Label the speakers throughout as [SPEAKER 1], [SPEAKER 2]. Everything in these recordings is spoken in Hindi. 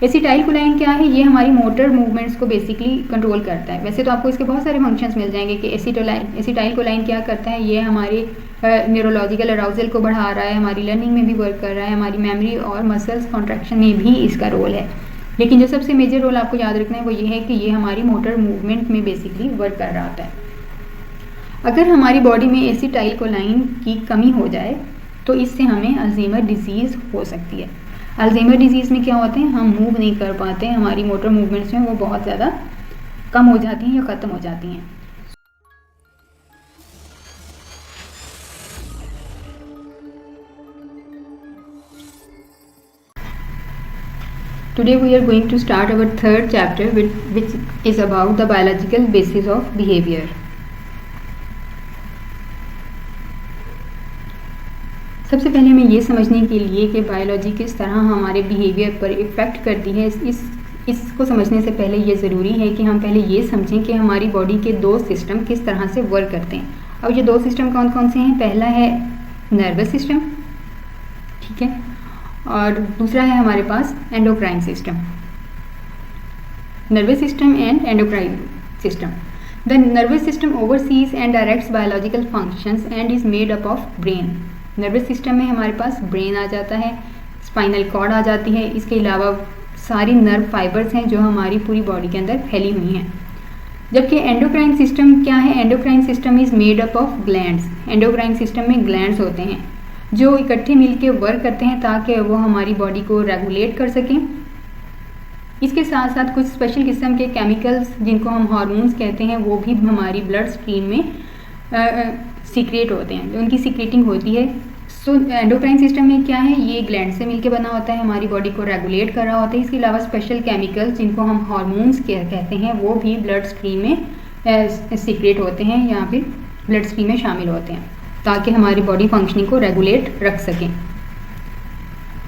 [SPEAKER 1] एसिटाइलकोलाइन क्या है? ये हमारी मोटर मूवमेंट्स को बेसिकली कंट्रोल करता है। वैसे तो आपको इसके बहुत सारे फंक्शंस मिल जाएंगे कि एसिटाइलकोलाइन क्या करता है। ये हमारे न्यूरोलॉजिकल अराउजल को बढ़ा रहा है, हमारी लर्निंग में भी वर्क कर रहा है, हमारी मेमोरी और मसल्स कॉन्ट्रैक्शन में भी इसका रोल है। लेकिन जो सबसे मेजर रोल आपको याद रखना है वो ये है कि ये हमारी मोटर मूवमेंट में बेसिकली वर्क कर रहा होता है। अगर हमारी बॉडी में एसिटाइलकोलाइन की कमी हो जाए तो इससे हमें अल्जाइमर डिजीज़ हो सकती है। अल्जाइमर डिजीज़ में क्या होते हैं, हम मूव नहीं कर पाते, हमारी मोटर मूवमेंट्स में वो बहुत ज़्यादा कम हो जाती हैं या ख़त्म हो जाती हैं। Today we are going to start our third chapter which is about the biological basis of behavior. सबसे पहले हमें ये समझने के लिए कि बायोलॉजी किस तरह हमारे बिहेवियर पर इफ़ेक्ट करती है, इसको समझने से पहले ये ज़रूरी है कि हम पहले ये समझें कि हमारी बॉडी के दो सिस्टम किस तरह से वर्क करते हैं। अब ये दो सिस्टम कौन कौन से हैं? पहला है नर्वस सिस्टम, ठीक है, और दूसरा है हमारे पास endocrine system. Nervous system and endocrine system. The nervous system oversees and directs biological functions and is made up of brain. Nervous system में हमारे पास ब्रेन आ जाता है, स्पाइनल कॉर्ड आ जाती है, इसके अलावा सारी नर्व फाइबर्स हैं जो हमारी पूरी बॉडी के अंदर फैली हुई हैं। जबकि एंडोक्राइन सिस्टम क्या है? Endocrine system is made up of glands. Endocrine system में ग्लैंड्स होते हैं जो इकट्ठे मिलके वर्क करते हैं ताकि वो हमारी बॉडी को रेगुलेट कर सकें। इसके साथ साथ कुछ स्पेशल किस्म के केमिकल्स जिनको हम हार्मोन्स कहते हैं वो भी हमारी ब्लड स्ट्रीम में सीक्रेट होते हैं, जो उनकी सीक्रेटिंग होती है। सो एंडोक्राइन सिस्टम में क्या है? ये ग्लैंड से मिलके बना होता है, हमारी बॉडी को रेगुलेट कर रहा होता है। इसके अलावा स्पेशल केमिकल्स जिनको हम हार्मोन्स कहते हैं वो भी ब्लड स्ट्रीम में सीक्रेट होते हैं या फिर ब्लड स्ट्रीम में शामिल होते हैं ताकि हमारी बॉडी फंक्शनिंग को रेगुलेट रख सकें।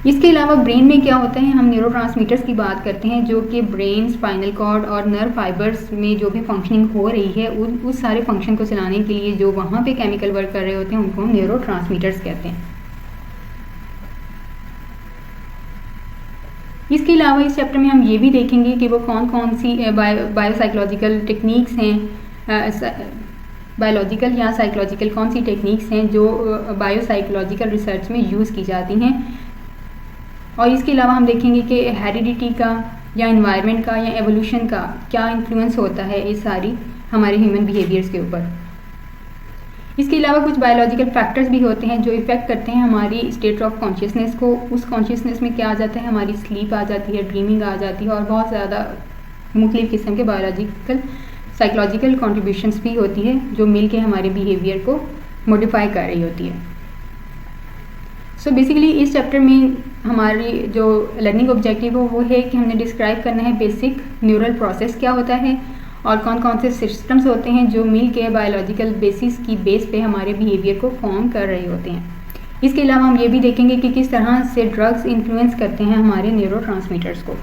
[SPEAKER 1] इसके अलावा ब्रेन में क्या होता है? हम न्यूरोट्रांसमीटर्स की बात करते हैं जो कि ब्रेन, स्पाइनल कॉर्ड और नर्व फाइबर्स में जो भी फंक्शनिंग हो रही है उस सारे फंक्शन को चलाने के लिए जो वहाँ पे केमिकल वर्क कर रहे होते हैं उनको हम न्यूरोट्रांसमीटर्स कहते हैं। इसके अलावा इस चैप्टर में हम ये भी देखेंगे कि वो कौन कौन सी बायोसाइकोलॉजिकल टेक्निक्स हैं, बायोलॉजिकल या साइकोलॉजिकल कौन सी टेक्निक्स हैं जो बायोसाइकोलॉजिकल रिसर्च में यूज़ की जाती हैं। और इसके अलावा हम देखेंगे कि हेरिडिटी का या एनवायरनमेंट का या एवोल्यूशन का क्या इन्फ्लुएंस होता है इस सारी हमारे ह्यूमन बिहेवियर्स के ऊपर। इसके अलावा कुछ बायोलॉजिकल फैक्टर्स भी होते हैं जो इफ़ेक्ट करते हैं हमारी स्टेट ऑफ कॉन्शियसनेस को। उस कॉन्शियसनेस में क्या आ जाता है? हमारी स्लीप आ जाती है, ड्रीमिंग आ जाती है और बहुत ज़्यादा मुख्तलिफ़ किस्म के बायोलॉजिकल साइकोलॉजिकल कॉन्ट्रीब्यूशंस भी होती है जो मिल के हमारे बिहेवियर को मॉडिफाई कर रही होती है। सो बेसिकली इस चैप्टर में हमारी जो लर्निंग ऑब्जेक्टिव हो वो है कि हमने डिस्क्राइब करना है बेसिक न्यूरल प्रोसेस क्या होता है और कौन कौन से सिस्टम्स होते हैं जो मिल के बायोलॉजिकल बेसिस की बेस पे हमारे बिहेवियर को फॉर्म कर रहे होते हैं। इसके अलावा हम ये भी देखेंगे कि किस तरह से ड्रग्स इन्फ्लुएंस करते हैं हमारे न्यूरोट्रांसमीटर्स को।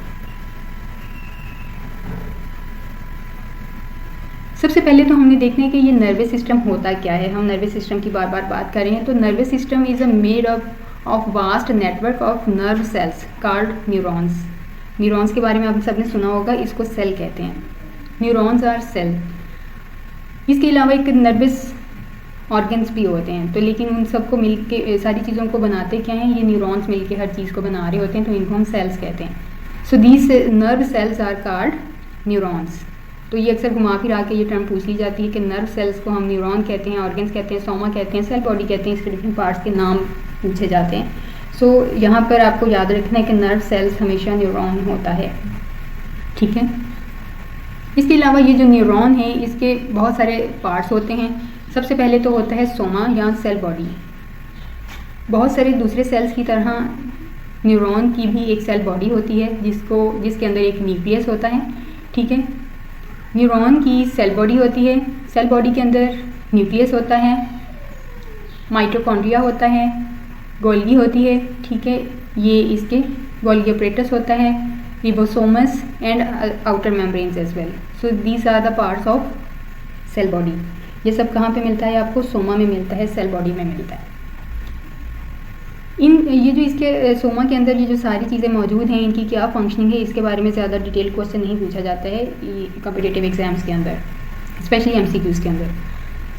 [SPEAKER 1] सबसे पहले तो हमने देखना है कि ये नर्वस सिस्टम होता क्या है। हम नर्वस सिस्टम की बार बार बात कर रहे हैं तो nervous system is a made up of vast network of nerve cells called neurons. Neurons के बारे में आप सबने सुना होगा, इसको सेल कहते हैं। Neurons are cell. इसके अलावा एक नर्वस ऑर्गन्स भी होते हैं, तो लेकिन उन सबको मिल के सारी चीज़ों को बनाते क्या हैं? ये न्यूरॉन्स मिल के हर चीज़ को बना रहे होते हैं, तो इनको हम सेल्स कहते हैं। So these nerve cells are called neurons. तो ये अक्सर घुमा फिरा के ये टर्म पूछ ली जाती है कि नर्व सेल्स को हम न्यूरॉन कहते हैं, ऑर्गन्स कहते हैं, सोमा कहते हैं, सेल बॉडी कहते हैं, इसके डिफरेंट पार्ट्स के नाम पूछे जाते हैं। सो यहाँ पर आपको याद रखना है कि नर्व सेल्स हमेशा न्यूरॉन होता है, ठीक है। इसके अलावा ये जो न्यूरॉन है इसके बहुत सारे पार्ट्स होते हैं। सबसे पहले तो होता है सोमा या सेल बॉडी। बहुत सारे दूसरे सेल्स की तरह न्यूरॉन की भी एक सेल बॉडी होती है जिसके अंदर एक न्यूक्लियस होता है, ठीक है। न्यूरॉन की सेल बॉडी होती है, सेल बॉडी के अंदर न्यूक्लियस होता है, माइटोकॉन्ड्रिया होता है, गोल्गी होती है, ठीक है। ये इसके गोल्गी अपरेटस होता है, ribosomes and outer membranes as well. So these are the parts of cell body. ये सब कहाँ पे मिलता है? आपको सोमा में मिलता है, सेल बॉडी में मिलता है। ये जो इसके सोमा के अंदर ये जो सारी चीज़ें मौजूद हैं, इनकी क्या फंक्शनिंग है, इसके बारे में ज़्यादा डिटेल क्वेश्चन नहीं पूछा जाता है कॉम्पिटिटिव एग्जाम्स के अंदर, स्पेशली एमसीक्यूज़ के अंदर।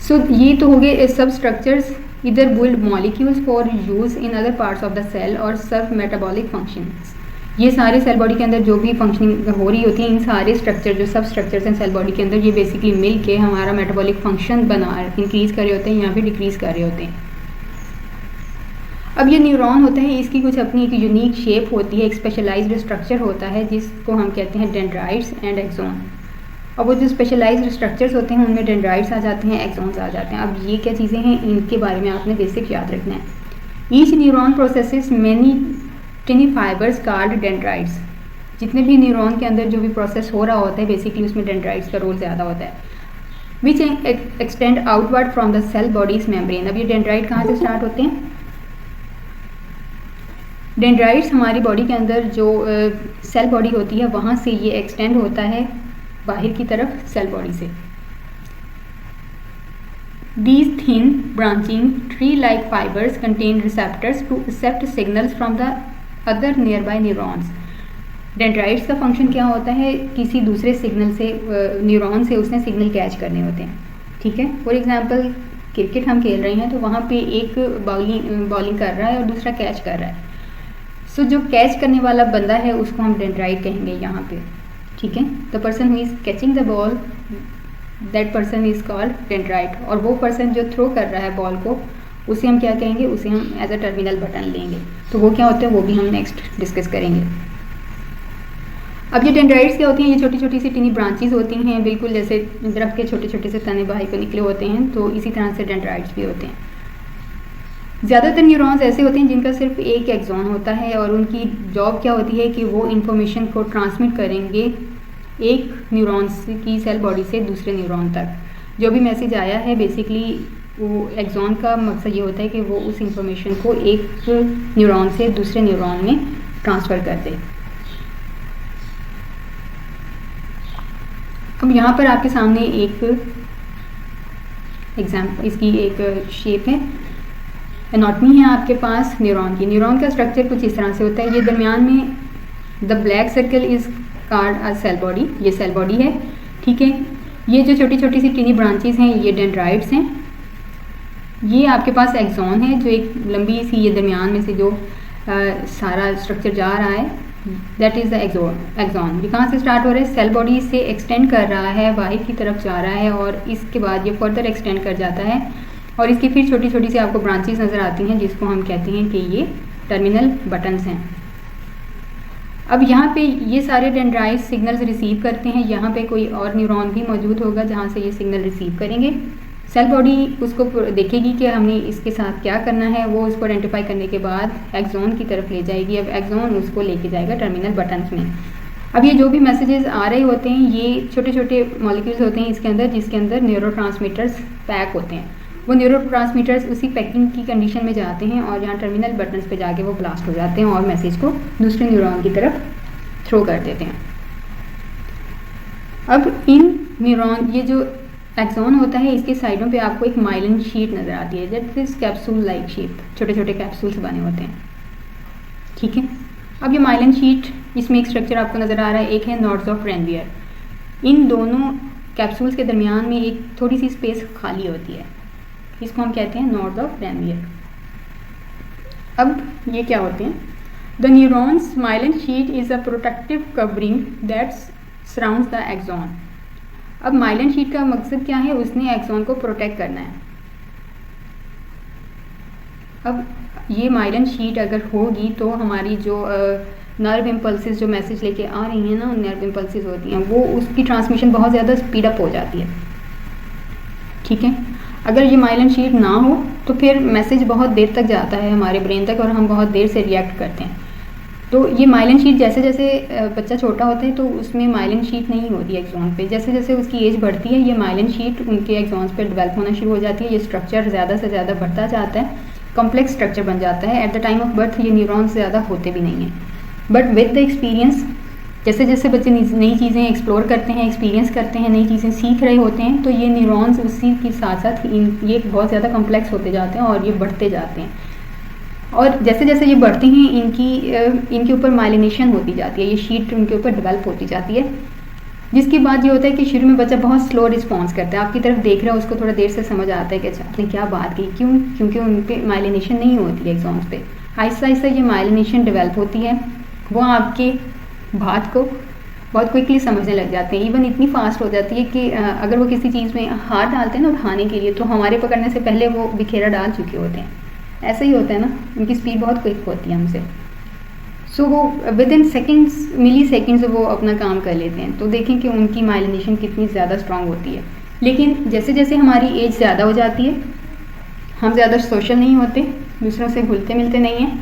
[SPEAKER 1] सो ये तो हो गए सब स्ट्रक्चर्स इधर build molecules for use in other parts of the cell और सर्व मेटाबॉलिक फंक्शंस। ये सारे सेल बॉडी के अंदर जो भी फंक्शनिंग हो रही होती है, इन सारे स्ट्रक्चर जो सब स्ट्रक्चर्स हैं सेल बॉडी के अंदर, ये बेसिकली मिल के हमारा मेटाबॉलिक फंक्शन इंक्रीज़ कर रहे होते हैं या फिर डिक्रीज़ कर रहे होते हैं। अब ये न्यूरॉन होते हैं, इसकी कुछ अपनी एक यूनिक शेप होती है, एक स्पेशलाइज्ड स्ट्रक्चर होता है जिसको हम कहते हैं डेंड्राइट्स एंड एक्सोन। अब वो जो स्पेशलाइज्ड स्ट्रक्चर्स होते हैं उनमें डेंड्राइट्स आ जाते हैं, एक्सोन्स आ जाते हैं। अब ये क्या चीज़ें हैं, इनके बारे में आपने बेसिक याद रखना है। Each neuron processes many टिनी fibres called dendrites. जितने भी न्यूरॉन के अंदर जो भी प्रोसेस हो रहा होता है बेसिकली उसमें डेंड्राइट्स का रोल ज़्यादा होता है। Which extend outward from the cell bodies membrane. अब ये डेंड्राइट कहाँ से स्टार्ट होते हैं? डेंड्राइट्स हमारी बॉडी के अंदर जो सेल बॉडी होती है वहाँ से ये एक्सटेंड होता है बाहर की तरफ सेल बॉडी से। These thin branching tree-like fibers contain receptors to accept signals from the other nearby neurons. Dendrites का फंक्शन क्या होता है? किसी दूसरे सिग्नल से न्यूरॉन से उसने सिग्नल कैच करने होते हैं। ठीक है, फॉर एग्जांपल क्रिकेट हम खेल रहे हैं तो वहाँ पे एक बॉलिंग कर रहा है और दूसरा कैच कर रहा है। सो जो कैच करने वाला बंदा है उसको हम डेंड्राइट कहेंगे यहाँ पे। ठीक है, the person who is catching the ball that person is called dendrite. और वो पर्सन जो थ्रो कर रहा है बॉल को उसे हम क्या कहेंगे? उसे हम एज अ टर्मिनल बटन लेंगे। तो वो क्या होते हैं वो भी हम नेक्स्ट डिस्कस करेंगे। अब ये डेंड्राइट्स क्या होती हैं? ये छोटी छोटी सी टिनी ब्रांचेस होती हैं, बिल्कुल जैसे दरख्त के छोटे छोटे से तने बाहर को निकले होते हैं, तो इसी तरह से डेंड्राइट्स भी होते हैं। ज़्यादातर न्यूरॉन्स ऐसे होते हैं जिनका सिर्फ एक एक्सॉन होता है और उनकी जॉब क्या होती है कि वो इन्फॉर्मेशन को ट्रांसमिट करेंगे एक न्यूरॉन्स की सेल बॉडी से दूसरे न्यूरॉन तक। जो भी मैसेज आया है बेसिकली वो एक्सॉन का मकसद ये होता है कि वो उस इंफॉर्मेशन को एक न्यूरॉन से दूसरे न्यूरॉन में ट्रांसफ़र कर दे। अब यहाँ पर आपके सामने एक एग्जाम्पल, इसकी एक शेप है, एनाटॉमी है आपके पास न्यूरॉन की। न्यूरॉन का स्ट्रक्चर कुछ इस तरह से होता है। ये दरमियान में the black circle is called a cell body, ये सेल बॉडी है। ठीक है, ये जो छोटी छोटी सी टिनी ब्रांचेस हैं ये डेंड्राइट्स हैं। ये आपके पास एक्सॉन है जो एक लंबी सी ये दरमियान में से जो सारा स्ट्रक्चर जा रहा है, दैट इज़ द एक्सॉन। ये कहाँ से स्टार्ट हो रहा है? सेल बॉडी से एक्सटेंड कर रहा है, बाहर की तरफ जा रहा है और इसके बाद ये फर्दर एक्सटेंड कर जाता है और इसकी फिर छोटी छोटी सी आपको ब्रांचेस नज़र आती हैं जिसको हम कहते हैं कि ये टर्मिनल बटन्स हैं। अब यहाँ पे ये सारे डेंड्राइट्स सिग्नल्स रिसीव करते हैं। यहाँ पे कोई और न्यूरॉन भी मौजूद होगा जहाँ से ये सिग्नल रिसीव करेंगे। सेल बॉडी उसको देखेगी कि हमने इसके साथ क्या करना है, वो उसको आइडेंटिफाई करने के बाद एक्सॉन की तरफ ले जाएगी। अब एक्सॉन उसको लेके जाएगा टर्मिनल बटन्स में। अब ये जो भी मैसेजेस आ रहे होते हैं ये छोटे छोटे मॉलिक्यूल्स होते हैं इसके अंदर, जिसके अंदर न्यूरोट्रांसमीटर्स पैक होते हैं। वो न्यूरोट्रांसमीटर्स उसी पैकिंग की कंडीशन में जाते हैं और यहाँ टर्मिनल बटन्स पे जाके वो ब्लास्ट हो जाते हैं और मैसेज को दूसरे न्यूरॉन की तरफ थ्रो कर देते हैं। अब इन न्यूरॉन, ये जो एक्सॉन होता है इसके साइडों पे आपको एक माइलिन शीट नज़र आती है, that is capsule like shape, छोटे छोटे कैप्सूल्स बने होते हैं। ठीक है, अब ये माइलिन शीट, इसमें एक स्ट्रक्चर आपको नज़र आ रहा है, एक है नॉड्स ऑफ रेनवियर। इन दोनों कैप्सूल्स के दरमियान में एक थोड़ी सी स्पेस खाली होती है, इसको हम कहते हैं नॉड्स ऑफ रेनवियर। अब ये क्या होते हैं? The neurons myelin sheath is a protective covering that surrounds the axon. अब माइलिन शीट का मकसद क्या है? उसने एक्सॉन को प्रोटेक्ट करना है। अब ये माइलिन शीट अगर होगी तो हमारी जो नर्व इम्पल्सेस जो मैसेज लेके आ रही हैं ना, नर्व इम्पल्सेस होती हैं, वो उसकी ट्रांसमिशन बहुत ज़्यादा स्पीड अप हो जाती है। ठीक है, अगर ये माइलिन शीट ना हो तो फिर मैसेज बहुत देर तक जाता है हमारे ब्रेन तक और हम बहुत देर से रिएक्ट करते हैं। तो ये माइलिन शीट, जैसे जैसे बच्चा छोटा होता है तो उसमें माइलिन शीट नहीं होती एक्सॉन पे, जैसे जैसे उसकी एज बढ़ती है ये माइलिन शीट उनके एक्सॉन्स पे डेवलप होना शुरू हो जाती है। ये स्ट्रक्चर ज़्यादा से ज़्यादा बढ़ता जाता है, कॉम्प्लेक्स स्ट्रक्चर बन जाता है। At the time of birth ये न्यूरॉन्स ज़्यादा होते भी नहीं हैं, बट विद द एक्सपीरियंस, जैसे जैसे बच्चे नई चीज़ें एक्सप्लोर करते हैं, एक्सपीरियंस करते हैं, नई चीज़ें सीख रहे होते हैं, तो ये न्यूरॉन्स उसी के साथ साथ ये बहुत ज़्यादा कॉम्प्लेक्स होते जाते हैं और ये बढ़ते जाते हैं। और जैसे जैसे ये बढ़ते हैं इनके ऊपर माइलिनेशन होती जाती है, ये शीट उनके ऊपर डेवलप होती जाती है, जिसके बाद ये होता है कि शुरू में बच्चा बहुत स्लो रिस्पॉन्स करता है, आपकी तरफ देख रहा है, उसको थोड़ा देर से समझ आता है कि अच्छा आपने क्या बात की, क्यों, क्योंकि उन पर माइलिनेशन नहीं होती है एक्सॉन्स पे। आहिस्ता आहिस्ता ये माइलिनेशन डेवलप होती है, वो आपके बात को बहुत क्विकली समझने लग जाते हैं। इवन इतनी फास्ट हो जाती है कि अगर वो किसी चीज़ में हाथ डालते हैं ना उठाने के लिए, तो हमारे पकड़ने से पहले वो बिखेरा डाल चुके होते हैं। ऐसा ही होता है ना, उनकी स्पीड बहुत क्विक होती है हमसे। सो वो within seconds, milliseconds वो अपना काम कर लेते हैं। तो देखें कि उनकी माइलिनेशन कितनी ज़्यादा स्ट्रांग होती है। लेकिन जैसे जैसे हमारी एज ज़्यादा हो जाती है, हम ज़्यादा सोशल नहीं होते, दूसरों से घुलते मिलते नहीं हैं,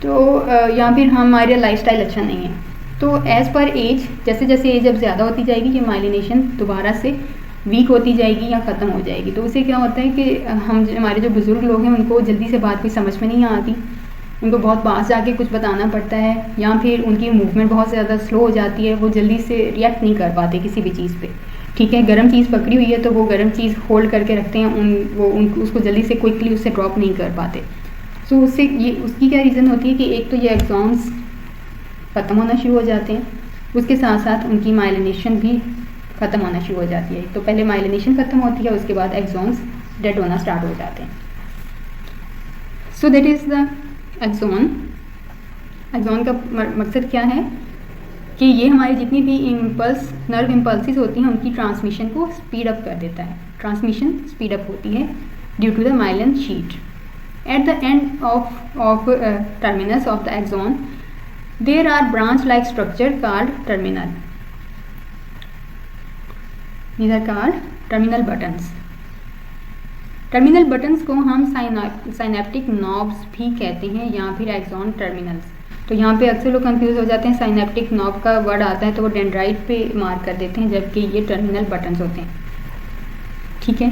[SPEAKER 1] तो या फिर हमारा लाइफस्टाइल अच्छा नहीं है, तो एज़ पर एज, जैसे जैसे एज अब ज़्यादा होती जाएगी, ये माइलिनेशन दोबारा से वीक होती जाएगी या ख़त्म हो जाएगी। तो उससे क्या होता है कि हमारे जो बुज़ुर्ग लोग हैं उनको जल्दी से बात कोई समझ में नहीं आती, उनको बहुत पास जाके कुछ बताना पड़ता है, या फिर उनकी मूवमेंट बहुत ज़्यादा स्लो हो जाती है, वो जल्दी से रिएक्ट नहीं कर पाते किसी भी चीज़ पे। ठीक है, गर्म चीज़ पकड़ी हुई है तो वो गर्म चीज़ होल्ड करके रखते हैं, उसको जल्दी से क्विकली उससे ड्रॉप नहीं कर पाते। सो उससे ये उसकी क्या रीज़न होती है कि एक तो ये एक्सॉन्स ख़त्म होना शुरू हो जाते हैं, उसके साथ साथ उनकी माइलिनेशन भी ख़त्म होना शुरू हो जाती है। तो पहले माइलिनेशन ख़त्म होती है, उसके बाद एक्सॉन्स डेड होना स्टार्ट हो जाते हैं। So that is the axon. Axon का मकसद क्या है कि ये हमारी जितनी भी नर्व इम्पल्सिस होती हैं उनकी ट्रांसमिशन को स्पीड अप कर देता है। ट्रांसमिशन स्पीड अप होती है due to the myelin sheath. At the end of terminus of the axon there are branch like structure called terminal. These are called terminal buttons. Terminal buttons को हम साइनेप्टिक नॉब्स भी कहते हैं या फिर एक्सॉन टर्मिनल्स। तो यहाँ पे अक्सर लोग कंफ्यूज हो जाते हैं, साइनेप्टिक नॉब का वर्ड आता है तो वो डेंड्राइट पे मार्क कर देते हैं, जबकि ये टर्मिनल बटन्स होते हैं। ठीक है,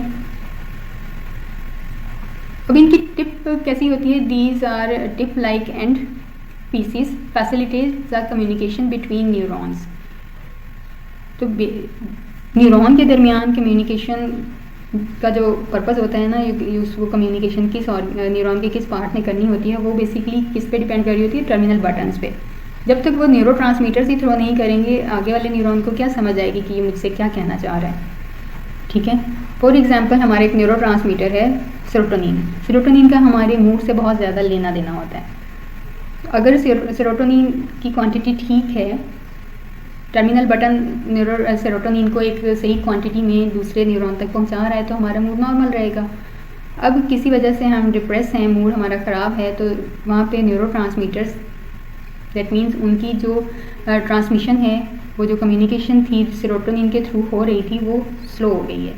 [SPEAKER 1] अब इनकी टिप कैसी होती है? These are tip like end pieces facilitate the communication between neurons. तो न्यूरॉन के दरमियान कम्युनिकेशन का जो पर्पस होता है ना, वो कम्युनिकेशन किस और न्यूरॉन के किस पार्ट में करनी होती है, वो बेसिकली किस पे डिपेंड कर रही होती है? टर्मिनल बटन्स पे। जब तक वो न्यूरो ट्रांसमीटर्स ही थ्रो नहीं करेंगे, आगे वाले न्यूरॉन को क्या समझ आएगी कि ये मुझसे क्या कहना चाह रहा है। ठीक है, फॉर एग्जाम्पल हमारे एक न्यूरो ट्रांसमीटर है सेरोटोनिन। सेरोटोनिन का हमारे मूड से बहुत ज़्यादा लेना देना होता है। अगर सेरोटोनिन की क्वांटिटी ठीक है, टर्मिनल बटन न्यूरो सेरोटोनिन को एक सही क्वांटिटी में दूसरे न्यूरॉन तक पहुंचा रहा है, तो हमारा मूड नॉर्मल रहेगा। अब किसी वजह से हम डिप्रेस हैं, मूड हमारा ख़राब है, तो वहाँ पे न्यूरो ट्रांसमीटर्स, दैट मीन्स उनकी जो ट्रांसमिशन है, वो जो कम्युनिकेशन थी सेरोटोनिन के थ्रू हो रही थी, वो स्लो हो गई है।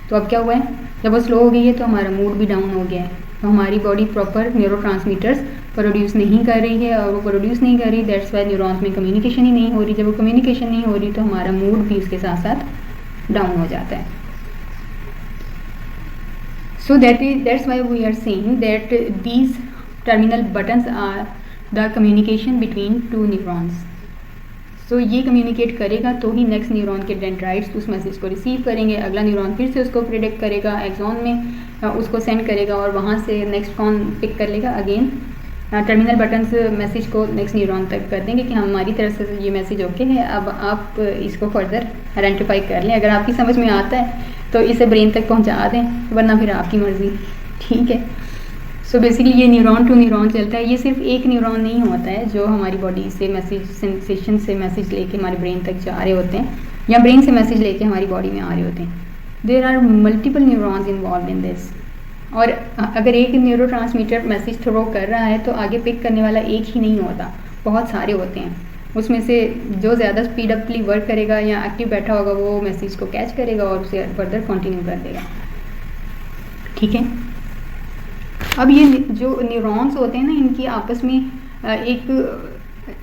[SPEAKER 1] तो अब क्या हुआ है? जब वो स्लो हो गई है तो हमारा मूड भी डाउन हो गया है। तो हमारी body proper neuro transmitters produce नहीं कर रही है, और वो प्रोड्यूस नहीं कर रही, दैट्स वाई न्यूरॉन्स में कम्युनिकेशन ही नहीं हो रही। जब वो कम्युनिकेशन नहीं हो रही तो हमारा मूड भी उसके साथ साथ डाउन हो जाता है। So that's why we are saying that these terminal buttons are the communication between two neurons. So ये कम्युनिकेट करेगा तो ही नेक्स्ट न्यूरॉन के डेंड्राइट्स उस मैसेज को रिसीव करेंगे, अगला न्यूरॉन फिर से उसको प्रिडिक्ट करेगा, एक्सॉन में उसको सेंड करेगा, और वहाँ से नेक्स्ट कौन पिक कर लेगा? अगेन टर्मिनल बटन्स मैसेज को नेक्स्ट न्यूरॉन तक कर देंगे कि हमारी तरफ से ये मैसेज ओके है, अब आप इसको फर्दर आइडेंटिफाई कर लें। अगर आपकी समझ में आता है तो इसे ब्रेन तक पहुँचा दें, वरना फिर आपकी मर्ज़ी। ठीक है, सो बेसिकली ये न्यूरॉन टू न्यूरॉन चलता है। ये सिर्फ एक न्यूरॉन नहीं होता है जो हमारी बॉडी से मैसेज, सेंसेशन से मैसेज लेके हमारे ब्रेन तक जा रहे होते हैं, या ब्रेन से मैसेज लेके हमारी बॉडी में आ रहे होते हैं। There are multiple neurons involve in this. और अगर एक न्यूरो ट्रांसमीटर मैसेज थ्रो कर रहा है तो आगे पिक करने वाला एक ही नहीं होता, बहुत सारे होते हैं। उसमें से जो ज़्यादा स्पीड अपली वर्क करेगा या एक्टिव बैठा होगा, वो मैसेज को कैच करेगा और उसे फर्दर कंटिन्यू कर देगा। ठीक है, अब ये जो न्यूरॉन्स होते हैं ना, इनकी आपस में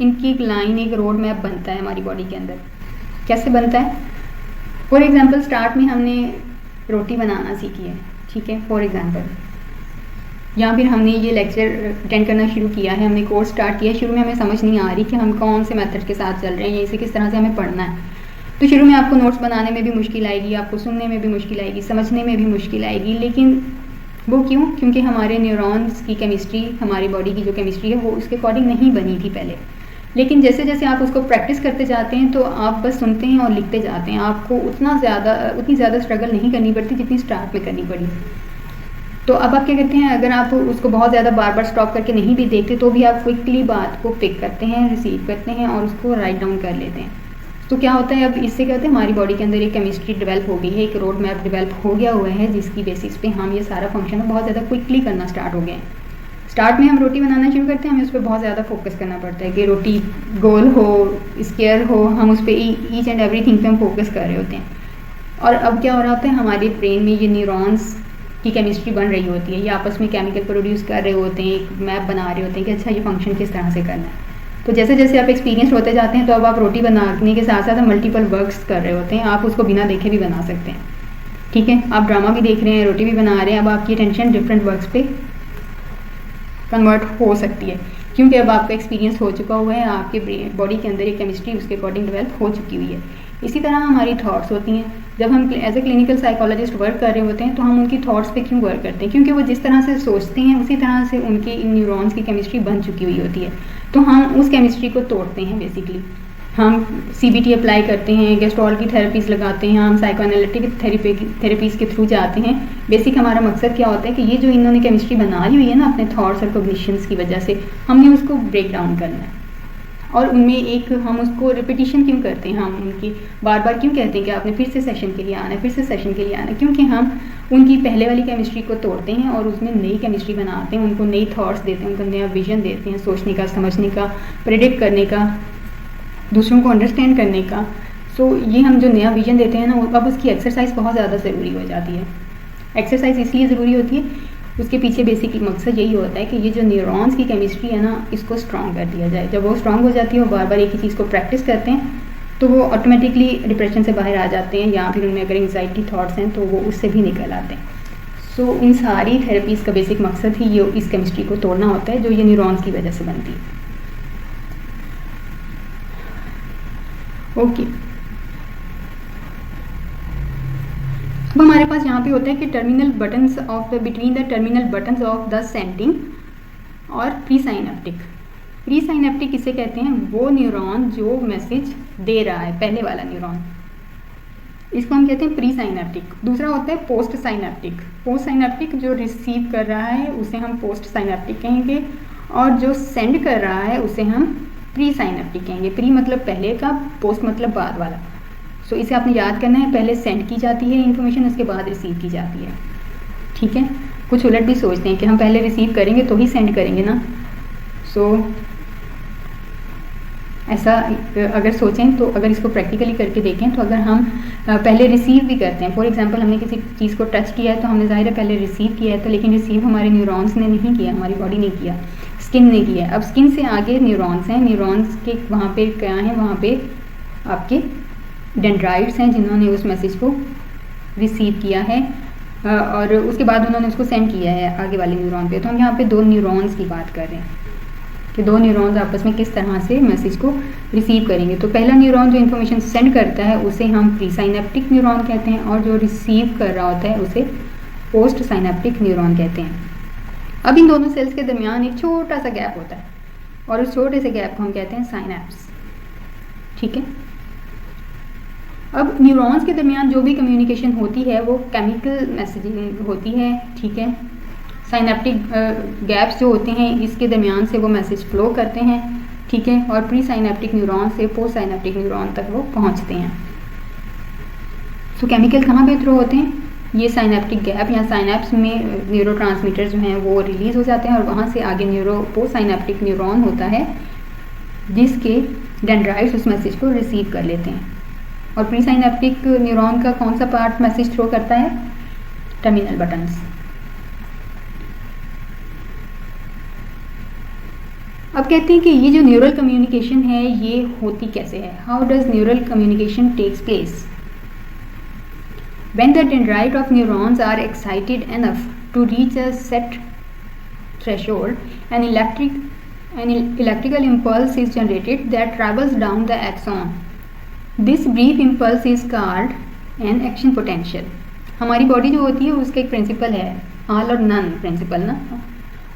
[SPEAKER 1] इनकी एक लाइन, एक रोड मैप बनता है हमारी बॉडी के अंदर। कैसे बनता है? फॉर एग्जांपल स्टार्ट में हमने रोटी बनाना सीखी है, ठीक है, फॉर एग्जांपल, या फिर हमने ये लेक्चर अटेंड करना शुरू किया है, हमने कोर्स स्टार्ट किया। शुरू में हमें समझ नहीं आ रही कि हम कौन से मेथड के साथ चल रहे हैं, या इसे किस तरह से हमें पढ़ना है। तो शुरू में आपको नोट्स बनाने में भी मुश्किल आएगी, आपको सुनने में भी मुश्किल आएगी, समझने में भी मुश्किल आएगी, लेकिन वो क्यों? क्योंकि हमारे न्यूरॉन्स की केमिस्ट्री, हमारी बॉडी की जो केमिस्ट्री है वो उसके अकॉर्डिंग नहीं बनी थी पहले। लेकिन जैसे जैसे आप उसको प्रैक्टिस करते जाते हैं तो आप बस सुनते हैं और लिखते जाते हैं, आपको उतनी ज़्यादा स्ट्रगल नहीं करनी पड़ती जितनी स्टार्ट में करनी पड़ी। तो अब आप क्या करते हैं, अगर आप उसको बहुत ज़्यादा बार बार स्टॉप करके नहीं भी देखते तो भी आप क्विकली बात को पिक करते हैं, रिसीव करते हैं और उसको राइट डाउन कर लेते हैं। तो क्या होता है, अब इससे क्या होता है, हमारी बॉडी के अंदर एक केमिस्ट्री डेवलप हो गई है, एक रोड मैप डेवलप हो गया हुआ है, जिसकी बेसिस पे हम ये सारा फंक्शन बहुत ज़्यादा क्विकली करना स्टार्ट हो गए हैं। स्टार्ट में हम रोटी बनाना शुरू करते हैं, हमें उस पर बहुत ज़्यादा फोकस करना पड़ता है कि रोटी गोल हो, स्क्वायर हो, हम उस पर ईच एंड एवरीथिंग पे हम फोकस कर रहे होते हैं। और अब क्या हो रहा होता है, हमारे ब्रेन में ये न्यूरॉन्स की केमिस्ट्री बन रही होती है, ये आपस में केमिकल प्रोड्यूस कर रहे होते हैं, एक मैप बना रहे होते हैं कि अच्छा ये फंक्शन किस तरह से करना है। तो जैसे जैसे आप एक्सपीरियंस होते जाते हैं तो अब आप रोटी बनाने के साथ साथ मल्टीपल वर्क्स कर रहे होते हैं, आप उसको बिना देखे भी बना सकते हैं। ठीक है, आप ड्रामा भी देख रहे हैं, रोटी भी बना रहे हैं, अब आपकी अटेंशन डिफरेंट वर्क्स पे कन्वर्ट हो सकती है, क्योंकि अब आपका एक्सपीरियंस हो चुका हुआ है, आपके बॉडी के अंदर एक केमिस्ट्री उसके अकॉर्डिंग डेवलप हो चुकी हुई है। इसी तरह हमारी थॉट्स होती हैं, जब हम as a clinical psychologist work कर रहे होते हैं तो हम उनकी थॉट्स पे क्यों वर्क करते हैं, क्योंकि वो जिस तरह से सोचते हैं उसी तरह से उनके इन न्यूरॉन्स की केमिस्ट्री बन चुकी हुई होती है। तो हम उस केमिस्ट्री को तोड़ते हैं, बेसिकली हम CBT अप्लाई करते हैं, गेस्ट्रॉल की थेरेपीज़ लगाते हैं, हम साइकोएनालिटिक थेरेपीज़ के थ्रू जाते हैं। बेसिक हमारा मकसद क्या होता है कि ये जो इन्होंने केमिस्ट्री बना ली हुई है ना अपने थॉट्स और कॉग्निशंस की वजह से, हमने उसको ब्रेक डाउन करना है। और उनमें एक हम उसको रिपीटिशन क्यों करते हैं, हम उनकी बार बार क्यों कहते हैं कि आपने फिर से सेशन के लिए आना है, फिर से सेशन के लिए आना है, क्योंकि हम उनकी पहले वाली केमिस्ट्री को तोड़ते हैं और उसमें नई केमिस्ट्री बनाते हैं, उनको नई थॉट्स देते हैं, उनको नया विजन देते हैं, सोचने का, समझने का, प्रेडिक्ट करने का, दूसरों को अंडरस्टैंड करने का। सो ये हम जो नया विजन देते हैं ना, अब उसकी एक्सरसाइज बहुत ज़्यादा ज़रूरी हो जाती है। एक्सरसाइज इसलिए ज़रूरी होती है, उसके पीछे बेसिक मकसद यही होता है कि ये जो न्यूरॉन्स की केमिस्ट्री है ना, इसको स्ट्रॉन्ग कर दिया जाए। जब वो स्ट्रॉन्ग हो जाती है, वो बार बार एक ही चीज़ को प्रैक्टिस करते हैं तो वो ऑटोमेटिकली डिप्रेशन से बाहर आ जाते हैं, या फिर उनमें अगर एंग्जाइटी थॉट्स हैं तो वो उससे भी निकल आते हैं। सो इन सारी थेरेपीज़ का बेसिक मकसद ही ये इस केमिस्ट्री को तोड़ना होता है जो ये न्यूरॉन्स की वजह से बनती है। ओके, अब हमारे पास यहाँ पे होता है कि terminal buttons of between the terminal buttons of the sending और प्री साइनेप्टिक। प्री साइनेप्टिक किसे कहते हैं, वो न्यूरॉन जो मैसेज दे रहा है, पहले वाला न्यूरॉन, इसको हम कहते हैं प्री साइनेप्टिक। दूसरा होता है पोस्ट साइनेप्टिक। पोस्ट साइनेप्टिक जो रिसीव कर रहा है उसे हम पोस्ट साइनेप्टिक कहेंगे, और जो सेंड कर रहा है उसे हम प्री साइनेप्टिक कहेंगे। प्री मतलब पहले का, पोस्ट मतलब बाद वाला। सो इसे आपने याद करना है, पहले सेंड की जाती है इन्फॉर्मेशन, उसके बाद रिसीव की जाती है। ठीक है, कुछ उलट भी सोचते हैं कि हम पहले रिसीव करेंगे तो ही सेंड करेंगे ना। सो ऐसा अगर सोचें तो, अगर इसको प्रैक्टिकली करके देखें तो, अगर हम पहले रिसीव भी करते हैं, फॉर एग्जांपल हमने किसी चीज़ को टच किया है तो हमने ज़ाहिर है पहले रिसीव किया है, तो लेकिन रिसीव हमारे न्यूरॉन्स ने नहीं किया, हमारी बॉडी ने किया, स्किन ने किया। अब स्किन से आगे न्यूरॉन्स हैं, न्यूरॉन्स के वहाँ पे क्या हैं, वहाँ पे आपके डेंड्राइट्स हैं जिन्होंने उस मैसेज को रिसीव किया है, और उसके बाद उन्होंने उसको सेंड किया है आगे वाले न्यूरॉन पे। तो हम यहाँ पे दो न्यूरॉन्स की बात कर रहे हैं कि दो न्यूरॉन्स आपस में किस तरह से मैसेज को रिसीव करेंगे। तो पहला न्यूरॉन जो इन्फॉर्मेशन सेंड करता है उसे हम प्री साइनेप्टिक न्यूरॉन कहते हैं, और जो रिसीव कर रहा होता है उसे पोस्ट साइनेप्टिक न्यूरॉन कहते हैं। अब इन दोनों सेल्स के दरमियान एक छोटा सा गैप होता है, और उस छोटे से गैप को हम कहते हैं साइनेप्स। ठीक है, अब न्यूरॉन्स के दरमियान जो भी कम्युनिकेशन होती है वो केमिकल मैसेजिंग होती है। ठीक है, साइनेप्टिक गैप्स जो होते हैं इसके दरमियान से वो मैसेज फ्लो करते हैं। ठीक है, और प्री साइनेप्टिक न्यूरॉन से पोस्ट साइनेप्टिक न्यूरॉन तक वो पहुंचते हैं। सो केमिकल कहाँ पे थ्रू होते हैं, ये साइनेप्टिक गैप या साइनेप्स में न्यूरोट्रांसमीटर जो हैं वो रिलीज हो जाते हैं, और वहाँ से आगे पोस्ट साइनेप्टिक न्यूरॉन होता है जिसके डेंड्राइट्स उस मैसेज को रिसीव कर लेते हैं। और प्री साइनेप्टिक न्यूरॉन का कौन सा पार्ट मैसेज थ्रो करता है, टर्मिनल बटन्स। अब कहते हैं कि ये जो न्यूरल कम्युनिकेशन है ये होती कैसे है, how does neural communication takes place. When the dendrite of neurons are excited enough to reach a set threshold, an electrical impulse is generated that travels down the axon. This brief impulse is called an action potential. हमारी बॉडी जो होती है उसका एक प्रिंसिपल है, ऑल और नन प्रिंसिपल ना,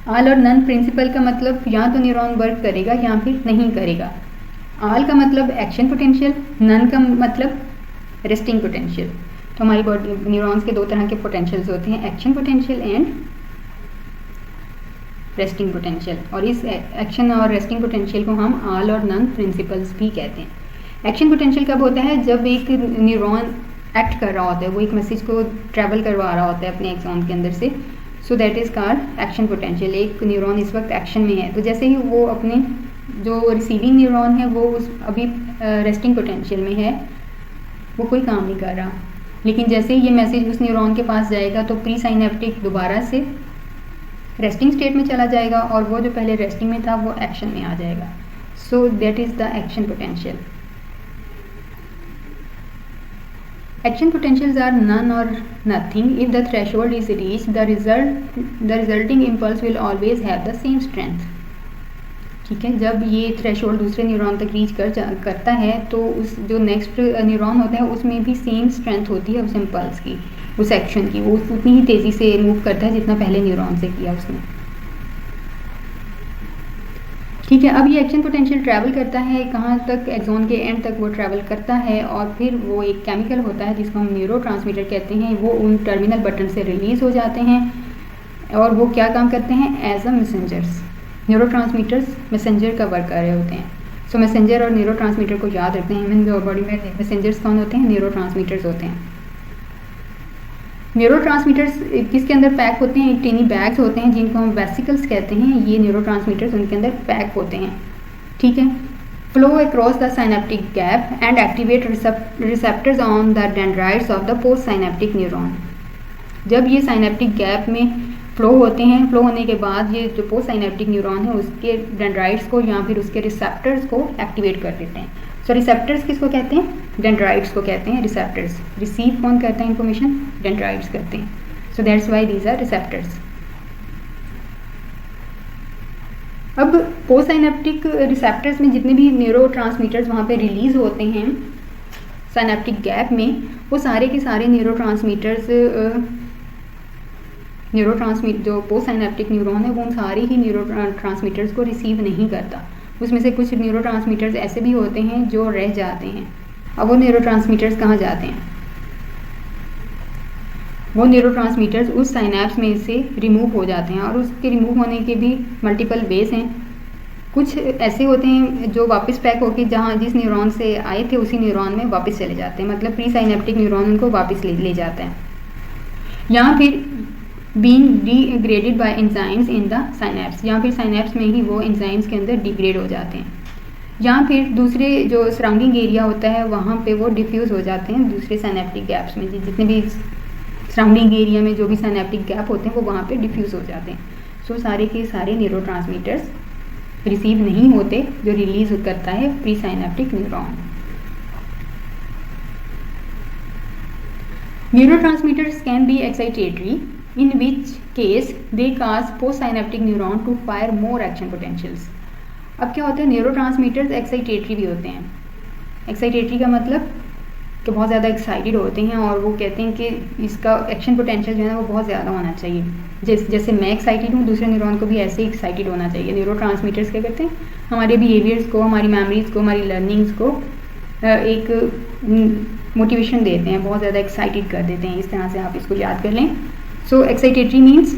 [SPEAKER 1] ऑल और नन प्रिंसिपल का मतलब या तो न्यूरॉन वर्क करेगा या फिर नहीं करेगा। ऑल का मतलब एक्शन पोटेंशियल, नन का मतलब रेस्टिंग पोटेंशियल। तो हमारी बॉडी न्यूरॉन्स के दो तरह के पोटेंशियल्स होते हैं, action potential and resting potential. और इस एक्शन और रेस्टिंग पोटेंशियल को हम ऑल और नन प्रिंसिपल्स भी कहते हैं। एक्शन पोटेंशियल कब होता है? जब एक न्यूरॉन एक्ट कर रहा होता है, वो एक मैसेज को ट्रैवल करवा रहा होता है अपने एक्सॉन के अंदर से, सो that is called action potential. एक न्यूरॉन इस वक्त एक्शन में है, तो जैसे ही वो अपने जो रिसीविंग न्यूरॉन है वो उस अभी रेस्टिंग पोटेंशियल में है, वो कोई काम नहीं कर रहा। लेकिन जैसे ही ये मैसेज उस न्यूरॉन के पास जाएगा तो प्री साइनेप्टिक दोबारा से रेस्टिंग स्टेट में चला जाएगा और वो जो पहले रेस्टिंग में था वो एक्शन में आ जाएगा। सो that is the action potential. Action potentials are none or nothing. If the threshold is reached, the resulting impulse will always have the same strength. ठीक है, जब ये थ्रेशोल्ड दूसरे न्यूरॉन तक रीच करता है तो उस जो नेक्स्ट न्यूरॉन होता है उसमें भी सेम स्ट्रेंथ होती है उस इम्पल्स की, उस एक्शन की। वो उतनी ही तेज़ी से मूव करता है जितना पहले न्यूरॉन से किया उसने। ठीक है, अब ये एक्शन पोटेंशियल ट्रैवल करता है कहाँ तक? एक्सॉन के एंड तक वो ट्रैवल करता है और फिर वो एक केमिकल होता है जिसको हम न्यूरोट्रांसमीटर कहते हैं, वो उन टर्मिनल बटन से रिलीज़ हो जाते हैं और वो क्या काम करते हैं? As a messengers. Neurotransmitters messenger का वर्क कर रहे होते हैं। सो मैसेंजर और न्यूरोट्रांसमीटर को याद रखते हैं। ह्यूमन बॉडी में मैसेंजर्स कौन होते हैं? न्यूरोट्रांसमीटर्स होते हैं। न्यूरोट्रांसमीटर्स किसके अंदर पैक होते हैं? एक टेनी बैग्स होते हैं जिनको हम वेसिकल्स कहते हैं। ये न्यूरोट्रांसमीटर्स उनके अंदर पैक होते हैं। ठीक है, flow across the synaptic gap and activate receptors on the dendrites of the post synaptic neuron. जब ये साइनेप्टिक गैप में फ्लो होते हैं, फ्लो होने के बाद ये जो पोस्ट साइनेप्टिक न्यूरॉन है उसके डेंड्राइट्स को या फिर उसके रिसेप्टर्स को एक्टिवेट कर देते हैं। सो रिसेप्टर्स किसको कहते हैं? डेंड्राइट्स को कहते हैं रिसेप्टर्स। रिसीव कौन करता है इन्फॉर्मेशन? डेंड्राइट्स करते हैं। So that's why these are receptors. अब पोस्ट साइनेप्टिक रिसेप्टर्स में जितने भी न्यूरोट्रांसमीटर्स वहाँ पे रिलीज होते हैं साइनेप्टिक गैप में, वो सारे के सारे जो पोस्ट साइनेप्टिक न्यूरॉन है वो उन सारे ही न्यूरोट्रांसमीटर्स को रिसीव नहीं करता। उसमें से कुछ न्यूरोट्रांसमीटर्स ऐसे भी होते हैं जो रह जाते हैं। अब वो न्यूरोट्रांसमीटर्स कहाँ जाते हैं? वो न्यूरोट्रांसमीटर्स उस साइनेप्स में से रिमूव हो जाते हैं और उसके रिमूव होने के भी मल्टीपल वेज हैं। कुछ ऐसे होते हैं जो वापस पैक होकर जहाँ जिस न्यूरॉन से आए थे उसी न्यूरॉन में वापस चले जाते हैं, मतलब प्री साइनेप्टिक न्यूरॉन उनको वापस ले जाता है, या फिर being degraded by enzymes in the synapse, या फिर साइनेप्स में ही वो एंजाइम्स के अंदर डिग्रेड हो जाते हैं, या फिर दूसरे जो सराउंडिंग एरिया होता है वहाँ पे वो डिफ्यूज़ हो जाते हैं दूसरे साइनेप्टिक गैप्स में। जितने भी सराउंडिंग एरिया में जो भी साइनेप्टिक गैप होते हैं वो वहाँ पे डिफ्यूज़ हो जाते हैं। सो सारे के सारे न्यूरोट्रांसमीटर्स रिसीव नहीं होते जो रिलीज़ करता है pre synaptic neuron. Neurotransmitters can be excitatory, in which case they cause postsynaptic neuron to fire more action potentials. अब क्या होता है? न्यूरोट्रांसमीटर्स एक्साइटेटरी भी होते हैं। एक्साइटेटरी का मतलब कि बहुत ज़्यादा एक्साइटेड होते हैं और वो कहते हैं कि इसका एक्शन पोटेंशियल जो है ना वो बहुत ज़्यादा होना चाहिए। जैसे मैं एक्साइटेड हूँ, दूसरे न्यूरॉन को भी ऐसे ही एक्साइटेड होना चाहिए। न्यूरोट्रांसमीटर्स क्या करते हैं? हमारे बिहेवियर्स को, हमारी मेमोरीज को, हमारी लर्निंग्स को एक मोटिवेशन देते हैं, बहुत ज़्यादा एक्साइटेड कर देते हैं। इस तरह से आप इसको याद कर लें। सो एक्साइटेटरी मीन्स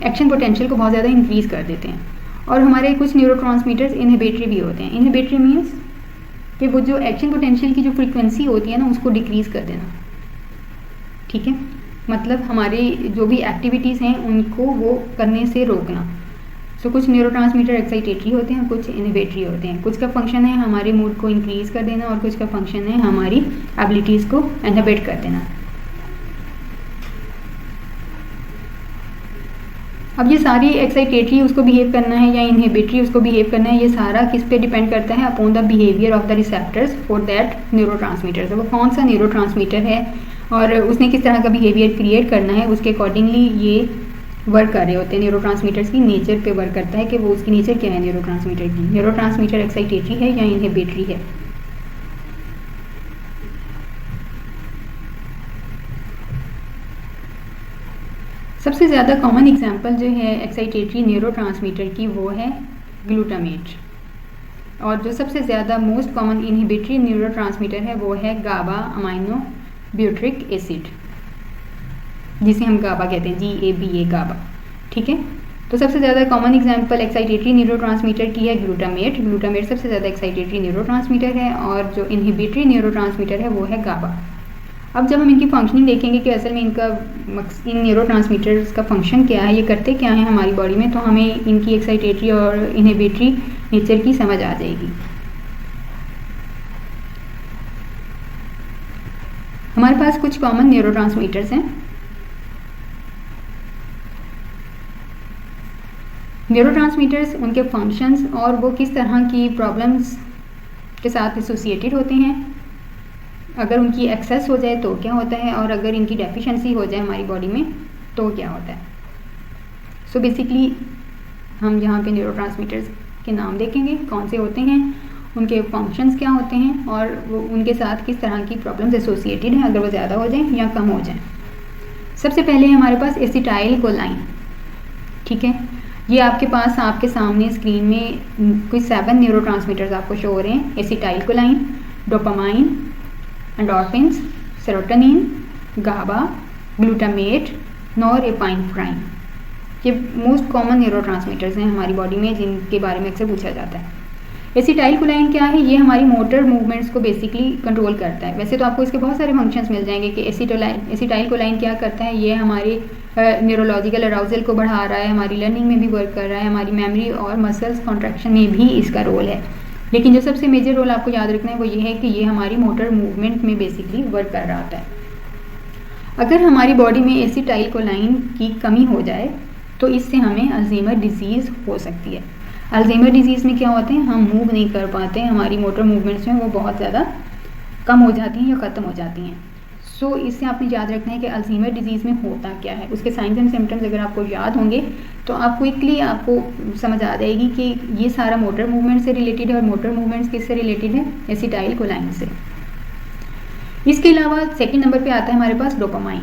[SPEAKER 1] एक्शन पोटेंशियल को बहुत ज़्यादा इंक्रीज़ कर देते हैं। और हमारे कुछ न्यूरोट्रांसमीटर्स इनहिबिटरी भी होते हैं। इनहिबिटरी मीन्स कि वो जो एक्शन पोटेंशियल की जो फ्रीक्वेंसी होती है ना उसको डिक्रीज़ कर देना। ठीक है, मतलब हमारी जो भी एक्टिविटीज़ हैं उनको वो करने से रोकना। सो कुछ न्यूरोट्रांसमीटर एक्साइटेटरी होते हैं, कुछ इनहिबिटरी होते हैं। कुछ का फंक्शन है हमारे मूड को इंक्रीज़ कर देना और कुछ का फंक्शन है हमारी एबिलिटीज़ को इनहिबिट कर देना। अब ये सारी एक्साइटेटरी उसको बिहेव करना है या इनहिबिटरी उसको बिहेव करना है, ये सारा किस पे डिपेंड करता है? Upon the behaviour of the receptors for that neurotransmitter. वो कौन सा न्यूरोट्रांसमीटर है और उसने किस तरह का बिहेवियर क्रिएट करना है, उसके अकॉर्डिंगली ये वर्क कर रहे होते हैं। न्यूरोट्रांसमीटर्स की नेचर पे वर्क करता है कि वो उसकी नेचर क्या है न्यूरोट्रांसमीटर की। न्यूरोट्रांसमीटर एक्साइटेटरी है या इनहिबिटरी है। सबसे ज़्यादा कॉमन एग्जांपल जो है एक्साइटेटरी न्यूरोट्रांसमीटर की वो है ग्लूटामेट, और जो सबसे ज़्यादा मोस्ट कॉमन इनहिबिटरी न्यूरोट्रांसमीटर है वो है गाबा अमाइनो ब्यूट्रिक एसिड, जिसे हम गाबा कहते हैं, GABA गाबा। ठीक है, तो सबसे ज़्यादा कॉमन एग्जांपल एक्साइटेटरी न्यूरोट्रांसमीटर की है ग्लूटामेट। ग्लूटामेट सबसे ज़्यादा एक्साइटेटरी न्यूरोट्रांसमीटर है, और जो इनहिबिटरी न्यूरोट्रांसमीटर है वो है गाबा। अब जब हम इनकी फंक्शनिंग देखेंगे कि असल में इन न्यूरोट्रांसमीटर्स का फंक्शन क्या है, ये करते क्या है हमारी बॉडी में, तो हमें इनकी एक्साइटेटरी और इनहिबिटरी नेचर की समझ आ जाएगी। हमारे पास कुछ कॉमन न्यूरोट्रांसमीटर्स हैं। न्यूरोट्रांसमीटर्स, उनके फंक्शंस और वो किस तरह की प्रॉब्लम्स के साथ एसोसिएटेड होते हैं, अगर उनकी एक्सेस हो जाए तो क्या होता है, और अगर इनकी डेफिशिएंसी हो जाए हमारी बॉडी में तो क्या होता है। सो बेसिकली हम यहाँ पे न्यूरोट्रांसमीटर्स के नाम देखेंगे, कौन से होते हैं, उनके फंक्शंस क्या होते हैं, और वो उनके साथ किस तरह की प्रॉब्लम्स एसोसिएटेड हैं, अगर वो ज़्यादा हो जाएं या कम हो जाएं। सबसे पहले हमारे पास एसिटाइल कोलाइन। ठीक है, ये आपके पास आपके सामने स्क्रीन में कुछ 7 न्यूरोट्रांसमीटर्स आपको शो हो रहे हैं। Acetylcholine, dopamine, endorphins, serotonin, GABA, glutamate, norepinephrine. ये मोस्ट कॉमन न्यूरोट्रांसमीटर्स हैं हमारी बॉडी में, जिनके बारे में अक्सर पूछा जाता है। एसिटाइल कोलाइन क्या है, ये हमारी मोटर मूवमेंट्स को बेसिकली कंट्रोल करता है। वैसे तो आपको इसके बहुत सारे फंक्शंस मिल जाएंगे कि एसिटाइल कोलाइन क्या करता है, ये हमारे न्यूरोलॉजिकल अराउजल को बढ़ा रहा है, हमारी लर्निंग में भी वर्क कर रहा है, हमारी मेमोरी और मसल्स कॉन्ट्रैक्शन में भी इसका रोल है। लेकिन जो सबसे मेजर रोल आपको याद रखना है वो ये है कि ये हमारी मोटर मूवमेंट में बेसिकली वर्क कर रहा होता है। अगर हमारी बॉडी में एसिटाइल कोलाइन की कमी हो जाए तो इससे हमें अल्जाइमर डिजीज़ हो सकती है। अल्जाइमर डिजीज़ में क्या होते हैं, हम मूव नहीं कर पाते हैं, हमारी मोटर मूवमेंट्स में वो बहुत ज़्यादा कम हो जाती हैं या ख़त्म हो जाती हैं। सो इससे आपने याद रखना है कि अल्जाइमर डिजीज़ में होता क्या है। उसके साइंस एंड सिम्टम्स अगर आपको याद होंगे तो आप क्विकली आपको समझ आ जाएगी कि ये सारा मोटर मूवमेंट से रिलेटेड है, और मोटर मूवमेंट्स किससे रिलेटेड है, एसिटाइल कोलाइन से। इसके अलावा सेकंड नंबर पे आता है हमारे पास डोपामाइन।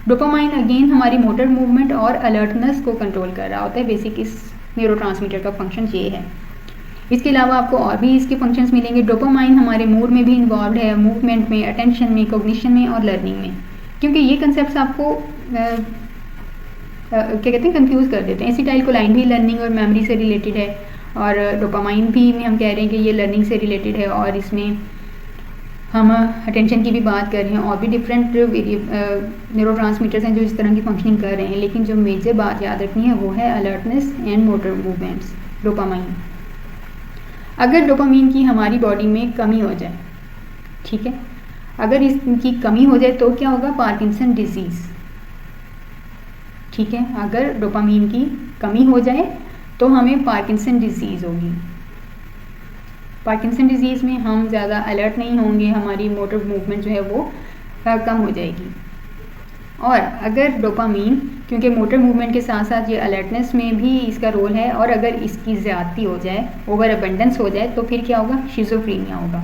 [SPEAKER 1] डोपामाइन अगेन हमारी मोटर मूवमेंट और अलर्टनेस को कंट्रोल कर रहा होता है। बेसिक इस न्यूरोट्रांसमीटर का फंक्शन ये है। इसके अलावा आपको और भी इसके फंक्शंस मिलेंगे। डोपामाइन हमारे मूड में भी इन्वॉल्व है, मूवमेंट में, अटेंशन में, कॉग्निशन में और लर्निंग में। क्योंकि ये कंसेप्ट आपको क्या कहते हैं, कंफ्यूज कर देते हैं। एसिटाइल कोलाइन भी लर्निंग और मेमोरी से रिलेटेड है, और डोपामाइन भी हम कह रहे हैं कि ये लर्निंग से रिलेटेड है, और इसमें हम अटेंशन की भी बात कर रहे हैं। और भी डिफरेंट न्यूरोट्रांसमीटर्स हैं जो इस तरह की फंक्शनिंग कर रहे हैं, लेकिन जो मेजर बात याद रखनी है वो है alertness and motor movements, dopamine. अगर डोपामाइन की हमारी बॉडी में कमी हो जाए, ठीक है, अगर इसकी कमी हो जाए तो क्या होगा, पार्किंसन डिजीज़। ठीक है, अगर डोपामाइन की कमी हो जाए तो हमें पार्किंसन डिजीज़ होगी। पार्किंसन डिजीज़ में हम ज़्यादा अलर्ट नहीं होंगे, हमारी मोटर मूवमेंट जो है वो कम हो जाएगी। और अगर डोपामाइन, क्योंकि मोटर मूवमेंट के साथ साथ ये अलर्टनेस में भी इसका रोल है, और अगर इसकी ज़्यादती हो जाए, ओवर अबंडेंस हो जाए, तो फिर क्या होगा, शिज़ोफ्रेनिया होगा।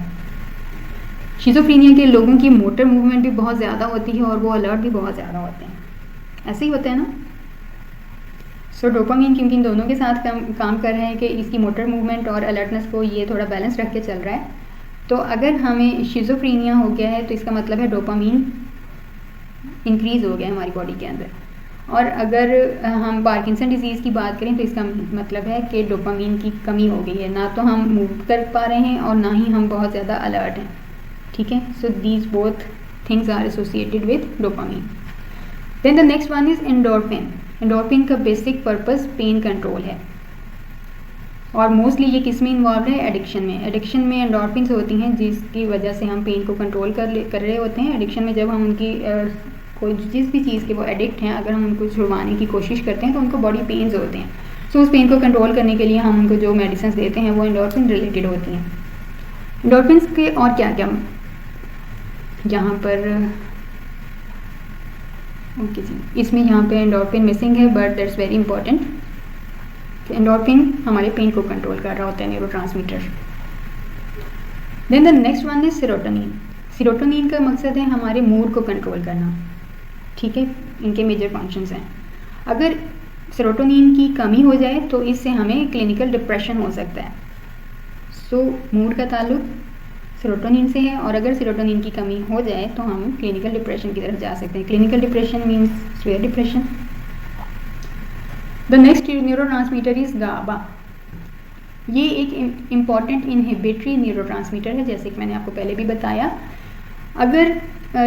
[SPEAKER 1] शिज़ोफ्रेनिया के लोगों की मोटर मूवमेंट भी बहुत ज़्यादा होती है और वो अलर्ट भी बहुत ज़्यादा होते हैं। ऐसे ही होता है ना। सो डोपामाइन क्योंकि इन दोनों के साथ काम कर रहे हैं कि इसकी मोटर मूवमेंट और अलर्टनेस को ये थोड़ा बैलेंस रख के चल रहा है। तो अगर हमें शिज़ोफ्रेनिया हो गया है तो इसका मतलब है डोपामाइन इंक्रीज़ हो गया है हमारी बॉडी के अंदर। और अगर हम पार्किंसन डिजीज़ की बात करें तो इसका मतलब है कि डोपामाइन की कमी हो गई है, ना तो हम मूव कर पा रहे हैं और ना ही हम बहुत ज़्यादा अलर्ट हैं। ठीक है, so these both things are associated with dopamine. Then the next one is endorphin. Endorphin का बेसिक पर्पस पेन कंट्रोल है, और मोस्टली ये किस में इन्वॉल्व है, एडिक्शन में। एडिक्शन में एंडोर्फिन्स होती हैं जिसकी वजह से हम पेन को कंट्रोल कर रहे होते हैं। एडिक्शन में जब हम उनकी कोई जिस भी चीज़ के वो एडिक्ट हैं, अगर हम उनको छुड़वाने की कोशिश करते हैं तो उनको बॉडी पेन्स होते हैं। सो उस पेन को कंट्रोल करने के लिए हम उनको जो मेडिसिन देते हैं वो एंडोर्फिन रिलेटेड होती हैं। एंडोर्फिन्स के और क्या क्या यहाँ पर ओके जी, इसमें यहाँ पे एंडोर्फिन मिसिंग है, but that's very important. Endorphin हमारे पेन को कंट्रोल कर रहा होता है, neurotransmitter. Then the next one is serotonin. Serotonin का मकसद है हमारे मूड को कंट्रोल करना। ठीक है, इनके मेजर फंक्शंस हैं। अगर सेरोटोनिन की कमी हो जाए तो इससे हमें क्लिनिकल डिप्रेशन हो सकता है। सो मूड का ताल्लुक सेरोटोनिन से है, और अगर सेरोटोनिन की कमी हो जाए तो हम क्लिनिकल डिप्रेशन की तरफ जा सकते हैं। Clinical depression means severe depression. The next neurotransmitter is GABA. ये एक इम्पॉर्टेंट इनहिबिटरी न्यूरोट्रांसमीटर है, जैसे कि मैंने आपको पहले भी बताया। अगर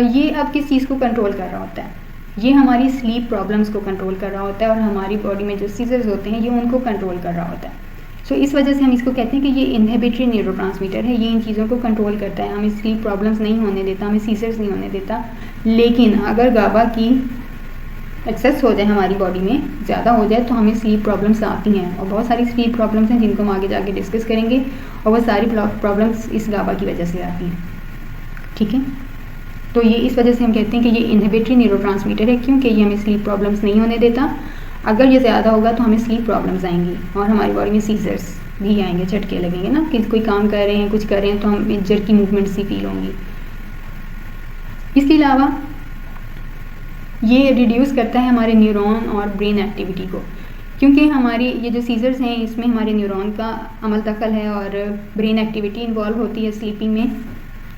[SPEAKER 1] ये अब किस चीज़ को कंट्रोल कर रहा होता है, ये हमारी स्लीप प्रॉब्लम्स को कंट्रोल कर रहा होता है, और हमारी बॉडी में जो सीजर्स होते हैं ये उनको कंट्रोल कर रहा होता है। सो इस वजह से हम इसको कहते हैं कि ये इनहिबिटरी न्यूरोट्रांसमीटर है, ये इन चीज़ों को कंट्रोल करता है, हमें स्लीप प्रॉब्लम्स नहीं होने देता, हमें सीजर्स नहीं होने देता। लेकिन अगर गाबा की एक्सेस हो जाए हमारी बॉडी में, ज़्यादा हो जाए, तो हमें स्लीप प्रॉब्लम्स आती हैं, और बहुत सारी स्लीप प्रॉब्लम्स हैं जिनको हम आगे जाके डिस्कस करेंगे, और वो सारी प्रॉब्लम्स इस गाबा की वजह से आती हैं। ठीक है, तो ये इस वजह से हम कहते हैं कि ये इनहिबिटरी न्यूरोट्रांसमीटर है, क्योंकि ये हमें स्लीप प्रॉब्लम्स नहीं होने देता। अगर ये ज़्यादा होगा तो हमें स्लीप प्रॉब्लम्स आएंगी, और हमारी बॉडी में सीजर्स भी आएंगे, झटके लगेंगे ना, कि कोई काम कर रहे हैं, कुछ कर रहे हैं, तो हमें जर्की मूवमेंट सी फील होंगी। इसके अलावा ये रिड्यूस करता है हमारे न्यूरॉन और ब्रेन एक्टिविटी को, क्योंकि हमारी ये जो सीजर्स हैं इसमें हमारे न्यूरॉन का अमल दखल है और ब्रेन एक्टिविटी इन्वॉल्व होती है स्लीपिंग में।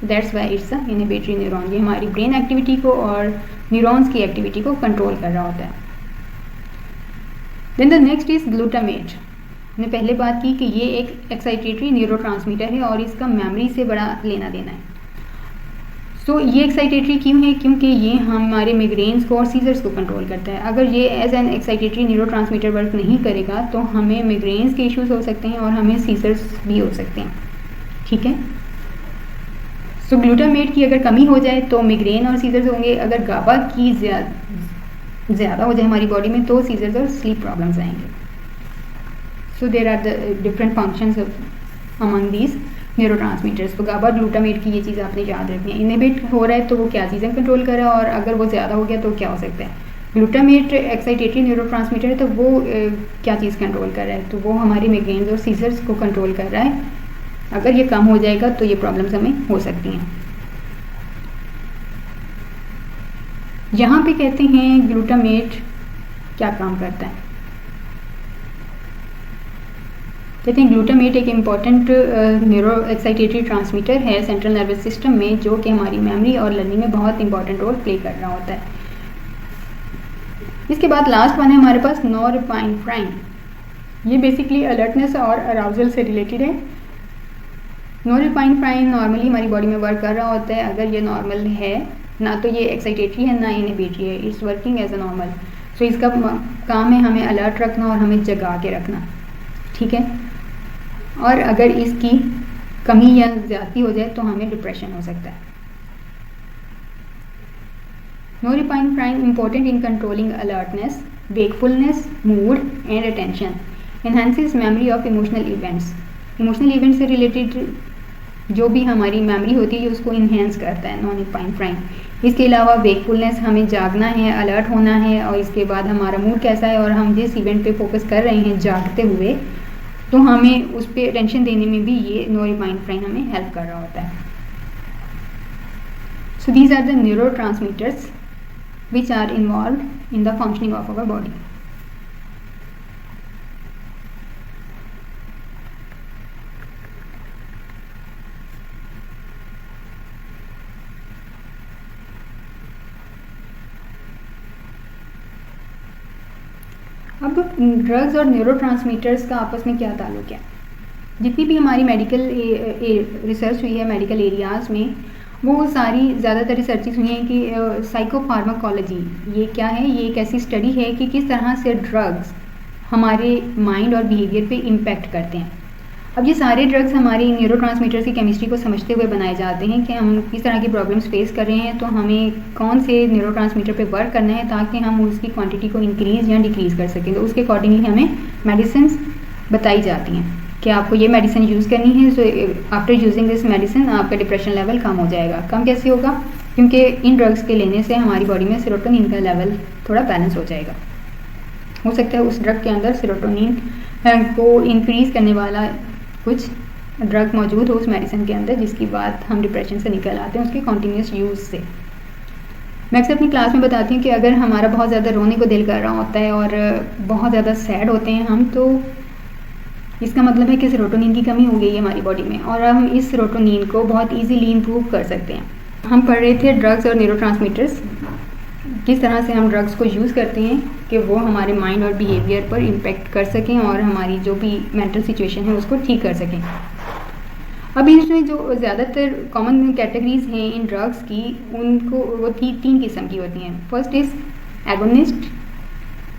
[SPEAKER 1] तो that's why it's a inhibitory neuron. ये हमारी ब्रेन एक्टिविटी को और न्यूरॉन्स की एक्टिविटी को कंट्रोल कर रहा होता है। Then the next is glutamate. हमने पहले बात की कि ये एक एक्साइटेटरी न्यूरोट्रांसमीटर है और इसका मेमोरी से बड़ा लेना देना है। सो ये एक्साइटेटरी क्यों है? क्योंकि ये हमारे मिग्रेन्स को और सीजर्स को कंट्रोल करता है। अगर ये as an excitatory neurotransmitter work नहीं करेगा तो हमें मिग्रेन्स के इश्यूज हो सकते हैं और हमें सीजर्स भी हो सकते हैं। ठीक है, सो ग्लूटामेट की अगर कमी हो जाए तो मिग्रेन और सीजर्स होंगे। अगर गाबा की ज़्यादा हो जाए हमारी बॉडी में तो सीजर्स और स्लीप प्रॉब्लम्स आएंगे। So there are the different functions among these neurotransmitters. तो गाबा ग्लूटामेट की ये चीज़ आपने याद रखनी है। इनहिबिट हो रहा है तो वो क्या चीज़ें कंट्रोल कर रहा है, और अगर वो ज़्यादा हो गया तो क्या हो सकता है। ग्लूटामेट एक्साइटेटरी न्यूरोट्रांसमीटर है, तो वो क्या चीज़ कंट्रोल कर रहा है, तो वो हमारी मिग्रेन्स और सीजर्स को कंट्रोल कर रहा है। अगर ये कम हो जाएगा तो ये प्रॉब्लम्स हमें हो सकती हैं। यहाँ पे कहते हैं ग्लूटामेट क्या काम करता है। कहते हैं ग्लूटामेट एक इम्पॉर्टेंट न्यूरो एक्साइटेटरी ट्रांसमीटर है सेंट्रल नर्वस सिस्टम में, जो कि हमारी मेमोरी और लर्निंग में बहुत इंपॉर्टेंट रोल प्ले कर रहा होता है। इसके बाद लास्ट वन है हमारे पास नोरपेनेफ्राइन। ये बेसिकली अलर्टनेस और अराउजल से रिलेटेड है। नोरपेनेफ्राइन नॉर्मली हमारी बॉडी में वर्क कर रहा होता है। अगर ये नॉर्मल है, ना तो ये एक्साइटेटरी है ना इनहिबिटरी है, it's working as a normal. So इसका काम है हमें अलर्ट रखना और हमें जगा के रखना। ठीक है, और अगर इसकी कमी या ज़्यादती हो जाए तो हमें डिप्रेशन हो सकता है। Norepinephrine important in controlling alertness, wakefulness, mood and attention, enhances memory of emotional events. Emotional event से रिलेटेड जो भी हमारी मेमोरी होती है उसको इन्हेंस करता है नोरपेनेफ्राइन। इसके अलावा वेकफुलनेस, हमें जागना है, अलर्ट होना है, और इसके बाद हमारा मूड कैसा है और हम जिस इवेंट पे फोकस कर रहे हैं जागते हुए, तो हमें उस पर अटेंशन देने में भी ये नोरपेनेफ्राइन हमें हेल्प कर रहा होता है। So these are the neurotransmitters which are involved in the functioning of our body. अब ड्रग्स और न्यूरोट्रांसमीटर्स का आपस में क्या ताल्लुक है? जितनी भी हमारी मेडिकल रिसर्च हुई है मेडिकल एरियाज़ में, वो सारी ज़्यादातर रिसर्चेस हुई हैं कि साइकोफार्माकोलॉजी ये क्या है। ये एक ऐसी स्टडी है कि किस तरह से ड्रग्स हमारे माइंड और बिहेवियर पे इम्पैक्ट करते हैं। अब ये सारे ड्रग्स हमारी न्यूरोट्रांसमीटर्स की केमिस्ट्री को समझते हुए बनाए जाते हैं कि हम किस तरह की प्रॉब्लम्स फेस कर रहे हैं, तो हमें कौन से न्यूरोट्रांसमीटर पे वर्क करना है ताकि हम उसकी क्वांटिटी को इंक्रीज़ या डिक्रीज़ कर सकें। तो उसके अकॉर्डिंगली हमें मेडिसिन बताई जाती हैं कि आपको ये मेडिसिन यूज़ करनी है। So after using this medicine आपका डिप्रेशन लेवल कम हो जाएगा। कम कैसे होगा? क्योंकि इन ड्रग्स के लेने से हमारी बॉडी में सेरोटोनिन का लेवल थोड़ा बैलेंस हो जाएगा। हो सकता है उस ड्रग के अंदर सेरोटोनिन को इंक्रीज़ करने वाला कुछ ड्रग मौजूद हो उस मेडिसिन के अंदर, जिसकी बात हम डिप्रेशन से निकल आते हैं उसके कॉन्टीन्यूस यूज़ से। मैं अक्सर अपनी क्लास में बताती हूँ कि अगर हमारा बहुत ज़्यादा रोने को दिल कर रहा होता है और बहुत ज़्यादा सैड होते हैं हम, तो इसका मतलब है कि सेरोटोनिन की कमी हो गई है हमारी बॉडी में, और हम इस सेरोटोनिन को बहुत इजीली इम्प्रूव कर सकते हैं। हम पढ़ रहे थे ड्रग्स और न्यूरोट्रांसमीटर्स, किस तरह से हम ड्रग्स को यूज़ करते हैं कि वो हमारे माइंड और बिहेवियर पर इम्पेक्ट कर सकें और हमारी जो भी मेंटल सिचुएशन है उसको ठीक कर सकें। अब इसमें जो ज़्यादातर कॉमन कैटेगरीज हैं इन ड्रग्स की, उनको वो तीन किस्म की होती हैं। First is agonist,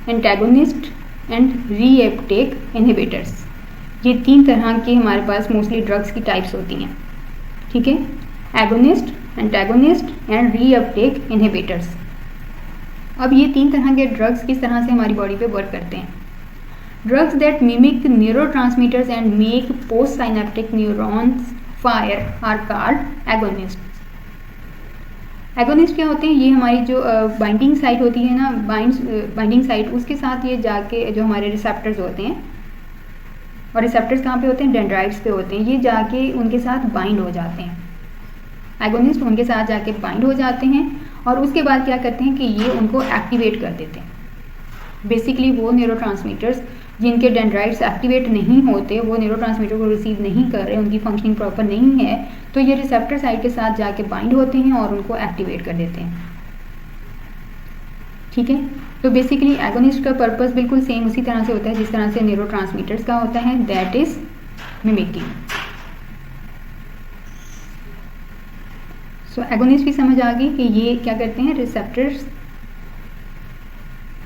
[SPEAKER 1] antagonist and reuptake inhibitors. ये 3 तरह के हमारे पास मोस्टली ड्रग्स की टाइप्स होती हैं, ठीक है। Agonist, antagonist and reuptake inhibitors. अब ये 3 तरह के ड्रग्स किस तरह से हमारी बॉडी पे वर्क करते हैं। Drugs that mimic neurotransmitters and make post synaptic neurons fire are called agonist. Agonist क्या होते हैं, ये हमारी जो बाइंडिंग साइट होती है ना, बाइंडिंग साइट, उसके साथ ये जाके जो हमारे रिसेप्टर्स होते हैं, और रिसेप्टर्स कहाँ पे होते हैं, डेंड्राइट्स पे होते हैं, ये जाके उनके साथ बाइंड हो जाते हैं। एगोनिस्ट उनके साथ जाके बाइंड हो जाते हैं और उसके बाद क्या करते हैं कि ये उनको एक्टिवेट कर देते हैं। बेसिकली वो न्यूरोट्रांसमीटर्स जिनके डेंड्राइट्स एक्टिवेट नहीं होते, वो न्यूरोट्रांसमीटर को रिसीव नहीं कर रहे, उनकी फंक्शनिंग प्रॉपर नहीं है, तो ये रिसेप्टर साइट के साथ जाके बाइंड होते हैं और उनको एक्टिवेट कर देते हैं, ठीक है। तो बेसिकली एगोनिस्ट का पर्पस बिल्कुल सेम उसी तरह से होता है जिस तरह से न्यूरोट्रांसमीटर्स का होता है, that is mimicking. So agonist की समझ आ गई कि ये क्या करते हैं, रिसेप्टर्स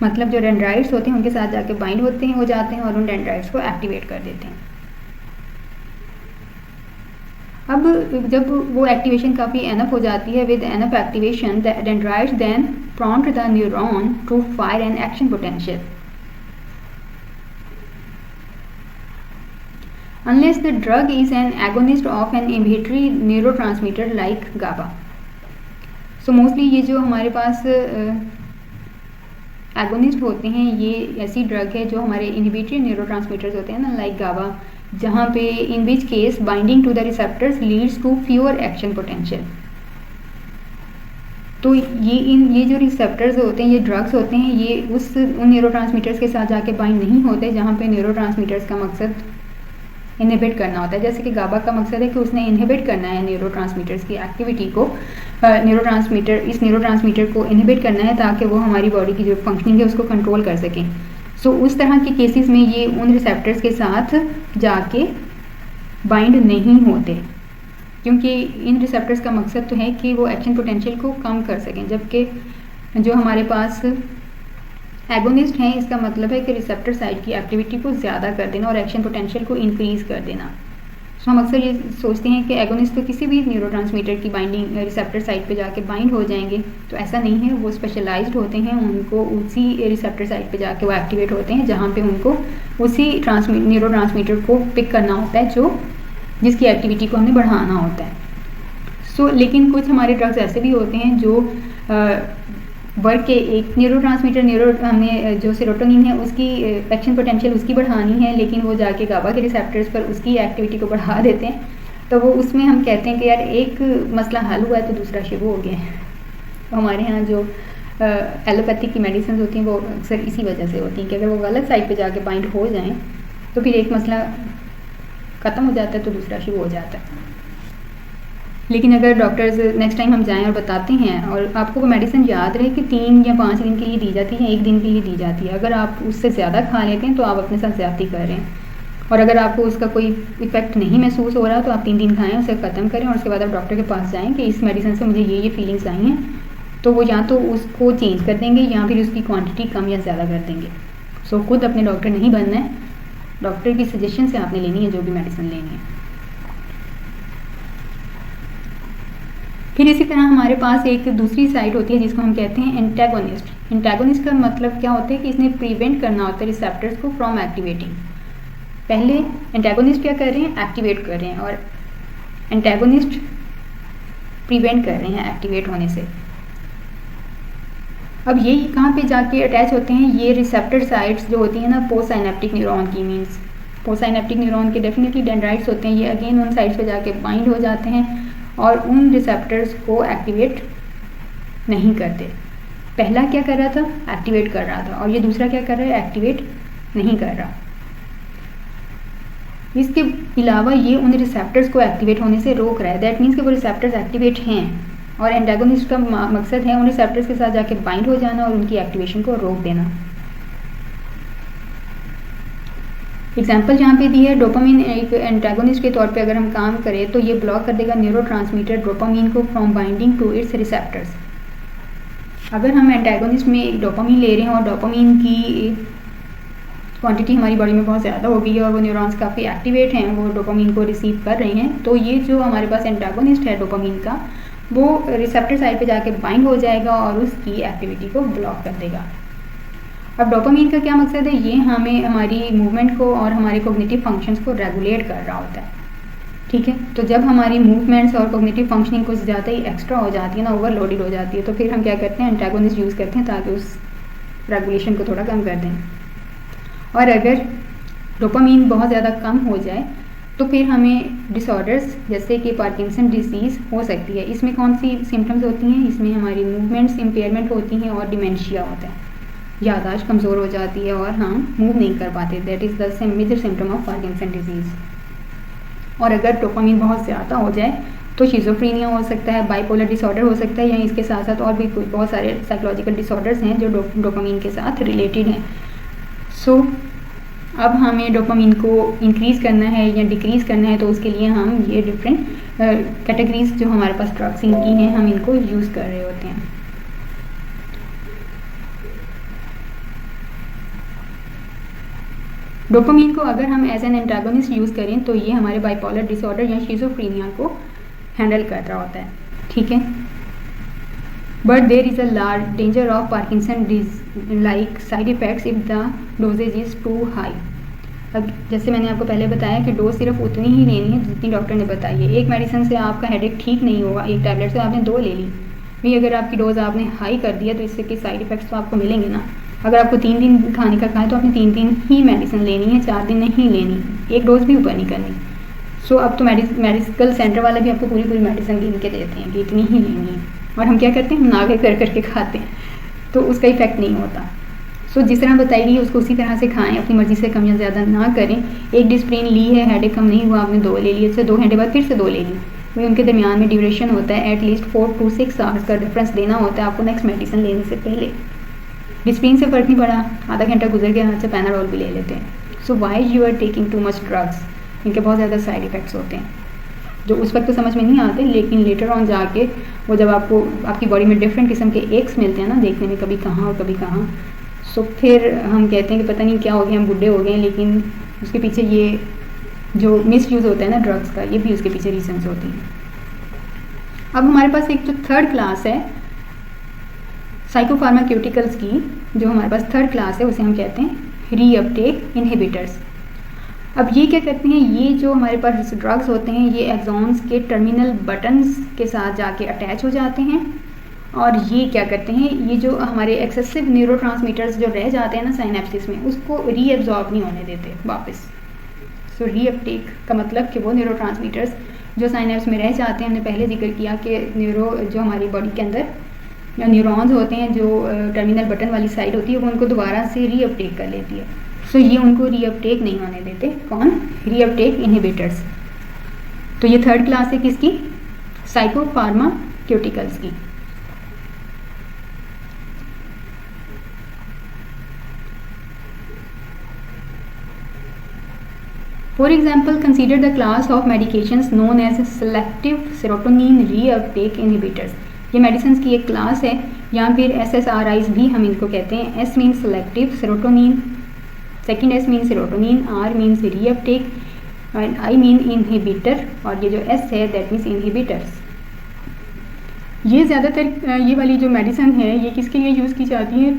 [SPEAKER 1] मतलब जो डेंड्राइट्स होते हैं उनके साथ जाके बाइंड होते हैं, हो जाते हैं और उन डेंड्राइट्स को एक्टिवेट कर देते हैं। अब जब वो एक्टिवेशन काफ़ी एनफ हो जाती है, with enough activation the dendrites then prompt the neuron to fire an action potential unless the drug is an agonist of an inhibitory neurotransmitter like GABA। So mostly ये जो हमारे पास एगोनिस्ट होते हैं, ये ऐसी ड्रग है जो हमारे इनहिबिटरी न्यूरोट्रांसमीटर्स होते हैं ना, लाइक गाबा, जहाँ पे in which case binding to the receptors leads to fewer action potential. तो ये जो रिसेप्टर्स होते हैं, ये ड्रग्स होते हैं, ये उन न्यूरोट्रांसमीटर्स के साथ जाके बाइंड नहीं होते जहाँ पे न्यूरोट्रांसमीटर्स का मकसद इनहिबिट करना होता है। जैसे कि गाबा का मकसद है कि उसने इनहिबिट करना है न्यूरोट्रांसमीटर्स की एक्टिविटी को, इस न्यूरोट्रांसमीटर को इनहिबिट करना है ताकि वो हमारी बॉडी की जो फंक्शनिंग है उसको कंट्रोल कर सकें। सो उस तरह के केसेस में ये उन रिसेप्टर्स के साथ जाके बाइंड नहीं होते, क्योंकि इन रिसेप्टर्स का मकसद तो है कि वो एक्शन पोटेंशियल को कम कर सकें, जबकि जो हमारे पास एगोनिस्ट हैं, इसका मतलब है कि रिसेप्टर साइट की एक्टिविटी को ज़्यादा कर देना और एक्शन पोटेंशियल को इंक्रीज़ कर देना। सो हम अक्सर ये सोचते हैं कि एगोनिस्ट तो किसी भी न्यूरोट्रांसमीटर की बाइंडिंग रिसेप्टर साइट पे जाके बाइंड हो जाएंगे, तो ऐसा नहीं है। वो स्पेशलाइज्ड होते हैं, उनको उसी रिसेप्टर साइट पे जाके वो एक्टिवेट होते हैं जहाँ पे उनको उसी न्यूरोट्रांसमीटर को पिक करना होता है जिसकी एक्टिविटी को हमें बढ़ाना होता है। सो लेकिन कुछ हमारे ड्रग्स ऐसे भी होते हैं जो वर्क के एक न्यूरोट्रांसमीटर हमने जो सेरोटोनिन है उसकी एक्शन पोटेंशियल उसकी बढ़ानी है, लेकिन वो जाके गाबा के रिसेप्टर्स पर उसकी एक्टिविटी को बढ़ा देते हैं। तो वो उसमें हम कहते हैं कि यार एक मसला हल हुआ है तो दूसरा शुरू हो गया है। तो हमारे यहाँ जो एलोपैथिक की मेडिसिन होती हैं वो अक्सर इसी वजह से होती हैं कि अगर वो गलत साइड पे जाके बाइंड हो जाएं तो फिर एक मसला ख़त्म हो जाता है तो दूसरा शुरू हो जाता है। लेकिन अगर डॉक्टर्स नेक्स्ट टाइम हम जाएं और बताते हैं और आपको वो मेडिसिन याद रहे कि 3 या 5 दिन के लिए दी जाती है, 1 दिन के लिए दी जाती है, अगर आप उससे ज़्यादा खा लेते हैं तो आप अपने साथ ज़्यादती कर रहे हैं। और अगर आपको उसका कोई इफेक्ट नहीं महसूस हो रहा तो आप 3 दिन खाएं, उसे ख़त्म करें और उसके बाद आप डॉक्टर के पास जाएँ कि इस मेडिसिन से मुझे ये फीलिंग्स आई हैं, तो वो या तो उसको चेंज कर देंगे या फिर उसकी क्वान्टिटी कम या ज़्यादा कर देंगे। सो खुद अपने डॉक्टर नहीं बनना है, डॉक्टर की सजेशन से आपने लेनी है जो भी मेडिसिन लेनी है। फिर इसी तरह हमारे पास एक दूसरी साइड होती है जिसको हम कहते हैं एंटागोनिस्ट। एंटागोनिस्ट का मतलब क्या होता है कि इसने प्रिवेंट करना होता है रिसेप्टर्स को फ्रॉम एक्टिवेटिंग। पहले एंटागोनिस्ट क्या कर रहे हैं, एक्टिवेट कर रहे हैं, और एंटागोनिस्ट प्रिवेंट कर रहे हैं एक्टिवेट होने से। अब ये कहाँ पे जाके अटैच होते हैं, ये रिसेप्टर साइट्स जो होती हैं ना पोस्ट साइनेप्टिक न्यूरॉन की, मीन्स पोस्ट साइनेप्टिक न्यूरॉन के डेफिनेटली डेंड्राइट्स होते हैं, ये अगेन उन साइट्स पे जाके बाइंड हो जाते हैं और उन रिसेप्टर्स को एक्टिवेट नहीं करते। पहला क्या कर रहा था, एक्टिवेट कर रहा था, और ये दूसरा क्या कर रहा है, एक्टिवेट नहीं कर रहा। इसके अलावा ये उन रिसेप्टर्स को एक्टिवेट होने से रोक रहा है। दैट मीन्स कि वो रिसेप्टर्स एक्टिवेट हैं और एंटागोनिस्ट का मकसद है उन रिसेप्टर्स के साथ जाके बाइंड हो जाना और उनकी एक्टिवेशन को रोक देना। एग्जाम्पल जहाँ पे दी है, डोपामिन एक एंटागोनिस्ट के तौर पे अगर हम काम करें तो ये ब्लॉक कर देगा न्यूरोट्रांसमीटर डोपामिन को from binding to its receptors. अगर हम एंटागोनिस्ट में एक डोपामिन ले रहे हैं और डोपामिन की क्वांटिटी हमारी बॉडी में बहुत ज़्यादा हो गई है और वो न्यूरॉन्स काफ़ी एक्टिवेट हैं, वो डोपामिन को रिसीव कर रहे हैं, तो ये जो हमारे पास एंटागोनिस्ट है डोपामिन का, वो रिसेप्टर साइड पे जाके बाइंड हो जाएगा और उसकी एक्टिविटी को ब्लॉक कर देगा। अब डोपामिन का क्या मकसद है, ये हमें हमारी मूवमेंट को और हमारे कोग्निटिव फंक्शंस को रेगुलेट कर रहा होता है। ठीक है, तो जब हमारी मूवमेंट्स और कोग्निटिव फंक्शनिंग कुछ ज़्यादा ही एक्स्ट्रा हो जाती है ना, ओवरलोडेड हो जाती है, तो फिर हम क्या करते हैं, एंटागोनिस्ट यूज़ करते हैं ताकि उस रेगुलेशन को थोड़ा कम कर दें। और अगर डोपामिन बहुत ज़्यादा कम हो जाए तो फिर हमें डिसऑर्डर्स जैसे कि पार्किंसन डिजीज़ हो सकती है। इसमें कौन सी सिम्टम्स होती हैं, इसमें हमारी मूवमेंट्स इम्पेयरमेंट होती हैं और डिमेंशिया होता है, याददाश्त कमज़ोर हो जाती है और हम मूव नहीं कर पाते। That is the major symptom of Parkinson disease. और अगर डोपामिन बहुत ज़्यादा हो जाए तो शिज़ोफ्रेनिया हो सकता है, बाइपोलर डिसऑर्डर हो सकता है, या इसके साथ साथ और भी बहुत सारे साइकोलॉजिकल डिसऑर्डर्स हैं जो डोपामिन के साथ रिलेटेड हैं। सो अब हमें डोपामिन को इंक्रीज़ करना है या डिक्रीज़ करना है, तो उसके लिए हम ये डिफरेंट कैटेगरीज जो हमारे पास ड्रग्स इनकी हैं, हम इनको यूज़ कर रहे होते हैं। डोपामिन को अगर हम एज एन एंटागोनिस्ट यूज़ करें तो ये हमारे बाइपोलर डिसऑर्डर या शिज़ोफ्रेनिया को हैंडल कर रहा होता है। ठीक है, but there is a large danger of Parkinson like side effects if the dosages is too high. अब जैसे मैंने आपको पहले बताया कि डोज सिर्फ उतनी ही लेनी है जितनी डॉक्टर ने बताई है। एक मेडिसिन से आपका हेडेक ठीक नहीं होगा, एक टैबलेट से आपने 2 ले ली, भाई अगर आपकी डोज आपने हाई कर दिया तो इससे के साइड इफ़ेक्ट्स तो आपको मिलेंगे ना। अगर आपको 3 दिन खाने का खाएं तो आपने 3 दिन ही मेडिसिन लेनी है, 4 दिन नहीं लेनी, एक डोज भी ऊपर नहीं करनी। सो अब तो मेडिकल सेंटर वाले भी आपको पूरी मेडिसिन गिन के देते हैं कि इतनी ही लेनी है, और हम क्या करते हैं, हम नागे कर करके खाते हैं, तो उसका इफेक्ट नहीं होता। सो जिस तरह बताई गई उसको उसी तरह से खाएं, अपनी मर्जी से कम या ज़्यादा ना करें। एक डिस्प्रिन ली है, हेडेक कम नहीं हुआ, आपने 2 ले लिए, इससे 2 घंटे बाद फिर से 2 ले ली, वही उनके दरमियान में ड्यूरेशन होता है एटलीस्ट 4 to 6 आवर्स का डिफरेंस देना होता है आपको नेक्स्ट मेडिसिन लेने से पहले। डिस्प्रिन से फ़र्क नहीं पड़ा, आधा घंटा गुजर गया, अच्छा पैनाडोल भी ले लेते हैं। So why you are taking too much drugs, इनके बहुत ज़्यादा साइड इफ़ेक्ट्स होते हैं जो उस वक्त तो समझ में नहीं आते, लेकिन लेटर ऑन जाके वो जब आपको आपकी बॉडी में डिफरेंट किस्म के एक्स मिलते हैं ना देखने में, कभी कहाँ और कभी कहाँ, सो फिर हम कहते हैं कि पता नहीं क्या हो गया, हम बुढ़े हो गए। लेकिन उसके पीछे ये जो मिस यूज़ होता है ना ड्रग्स का, ये भी उसके पीछे रीजंस होती हैं। अब हमारे पास एक जो थर्ड क्लास है साइकोफार्माक्यूटिकल्स की, जो हमारे पास थर्ड क्लास है, उसे हम कहते हैं रीअपटेक इनहिबिटर्स। अब ये क्या करते हैं, ये जो हमारे पास ड्रग्स होते हैं ये एक्सॉन्स के टर्मिनल बटन्स के साथ जाके अटैच हो जाते हैं, और ये क्या करते हैं, ये जो हमारे एक्सेसिव न्यूरोट्रांसमीटर्स जो रह जाते हैं ना साइनेप्सिस में, उसको रीअब्जॉर्ब नहीं होने देते वापस। सो रीअपटेक का मतलब कि वो न्यूरोट्रांसमीटर्स जो साइनेप्स में रह जाते हैं, हमने पहले जिक्र किया कि जो हमारी बॉडी के अंदर न्यूरॉन्स होते हैं, जो टर्मिनल बटन वाली साइड होती है, वो उनको दोबारा से रीअपटेक कर लेती है। सो ये उनको रीअपटेक नहीं होने देते। कौन? Reuptake inhibitors. तो ये थर्ड क्लास है किसकी? साइकोफार्माक्यूटिकल्स की। For example, consider the class of medications known as selective serotonin reuptake inhibitors. ये मेडिसिन की एक क्लास है, या फिर SSRIs भी हम इनको कहते हैं। S means selective serotonin, second S mean serotonin, R means reuptake, and I mean inhibitor, और ये जो S है दैट मीन्स इनहिबिटर्स। ये ज़्यादातर ये वाली जो मेडिसिन है ये किसके लिए यूज़ की जाती है?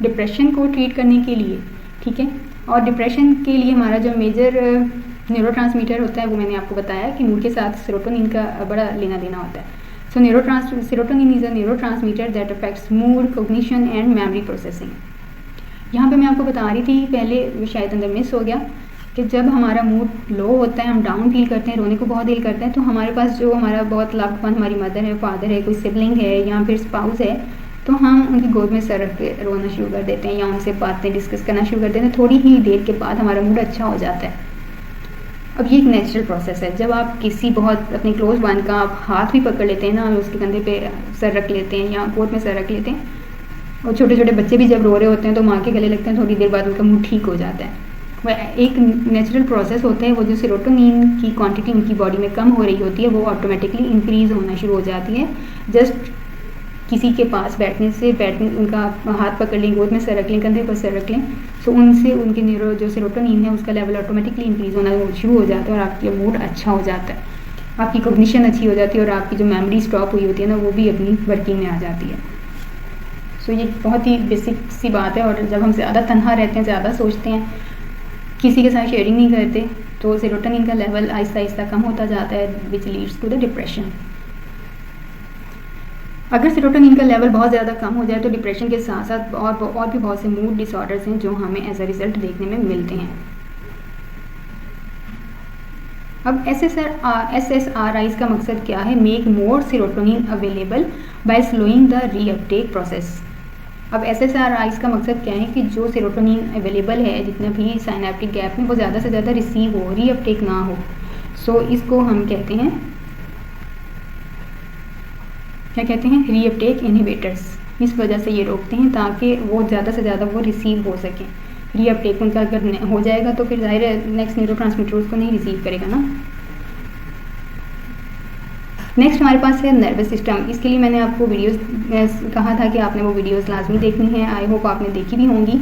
[SPEAKER 1] डिप्रेशन को ट्रीट करने के लिए। ठीक है, और डिप्रेशन के लिए हमारा जो मेजर न्यूरोट्रांसमीटर होता है वो मैंने आपको बताया कि मूड के साथ सेरोटोनिन का बड़ा लेना देना होता है। So serotonin is a neurotransmitter that affects mood, cognition and memory processing. यहाँ पे मैं आपको बता रही थी पहले, शायद अंदर मिस हो गया, कि जब हमारा मूड लो होता है, हम डाउन फील करते हैं, रोने को बहुत दिल करता है, तो हमारे पास जो हमारा बहुत लव्ड वन, हमारी मदर है, फादर है, कोई सिबलिंग है या फिर स्पाउस है, तो हम उनकी गोद में सर रख के रोना शुरू कर देते हैं या उनसे बातें डिस्कस करना शुरू कर देते हैं। थोड़ी ही देर के बाद हमारा मूड अच्छा हो जाता है। अब ये एक नेचुरल प्रोसेस है। जब आप किसी बहुत अपने क्लोज वन का आप हाथ भी पकड़ लेते हैं ना, उसके कंधे पे सर रख लेते हैं या गोद में सर रख लेते हैं, और छोटे छोटे बच्चे भी जब रो रहे होते हैं तो माँ के गले लगते हैं, थोड़ी देर बाद उनका मूड ठीक हो जाता है। वह एक नेचुरल प्रोसेस होता है। वो जो सेरोटोनिन की क्वांटिटी उनकी बॉडी में कम हो रही होती है, वो ऑटोमेटिकली इंक्रीज़ होना शुरू हो जाती है। जस्ट किसी के पास बैठने उनका हाथ पकड़ लें, गोद में सर रख लें, कंधे पर सर रख लें, तो उनसे उनके जो सेरोटोनिन है उसका लेवल ऑटोमेटिकली इंक्रीज़ होना शुरू हो जाता है और आपका मूड अच्छा हो जाता है, आपकी कॉग्निशन अच्छी हो जाती है और आपकी जो मेमोरी स्टॉप हुई होती है ना, वो भी अपनी वर्किंग में आ जाती है। सो ये बहुत ही बेसिक सी बात है। और जब हम ज़्यादा तन्हा रहते हैं, ज़्यादा सोचते हैं, किसी के साथ शेयरिंग नहीं करते, तो सेरोटोनिन का लेवल आहिस्ता आहिस्ता कम होता जाता है, which leads to the depression. अगर सेरोटोनिन का लेवल बहुत ज़्यादा कम हो जाए तो डिप्रेशन के साथ साथ और भी बहुत से मूड डिसऑर्डर्स हैं जो हमें एज अ रिजल्ट देखने में मिलते हैं। अब SSRIs का मकसद क्या है? Make more serotonin available by slowing the reuptake process. अब SSRIs का मकसद क्या है कि जो सेरोटोनिन अवेलेबल है जितना भी साइनेप्टिक गैप में, वो ज़्यादा से ज़्यादा रिसीव हो, रीअपटेक ना हो। सो इसको हम कहते हैं, क्या कहते हैं? Reuptake inhibitors. इस वजह से ये रोकते हैं ताकि वो ज़्यादा से ज़्यादा वो रिसीव हो सकें। रीअपटेक उनका अगर हो जाएगा तो फिर ज़ाहिर है नेक्स्ट न्यूरोट्रांसमीटर उसको नहीं रिसीव करेगा ना। नेक्स्ट हमारे पास है नर्वस सिस्टम। इसके लिए मैंने आपको वीडियोस कहा था कि आपने वो वीडियोस लाजमी देखनी है। आई होप आपने देखी भी होंगी।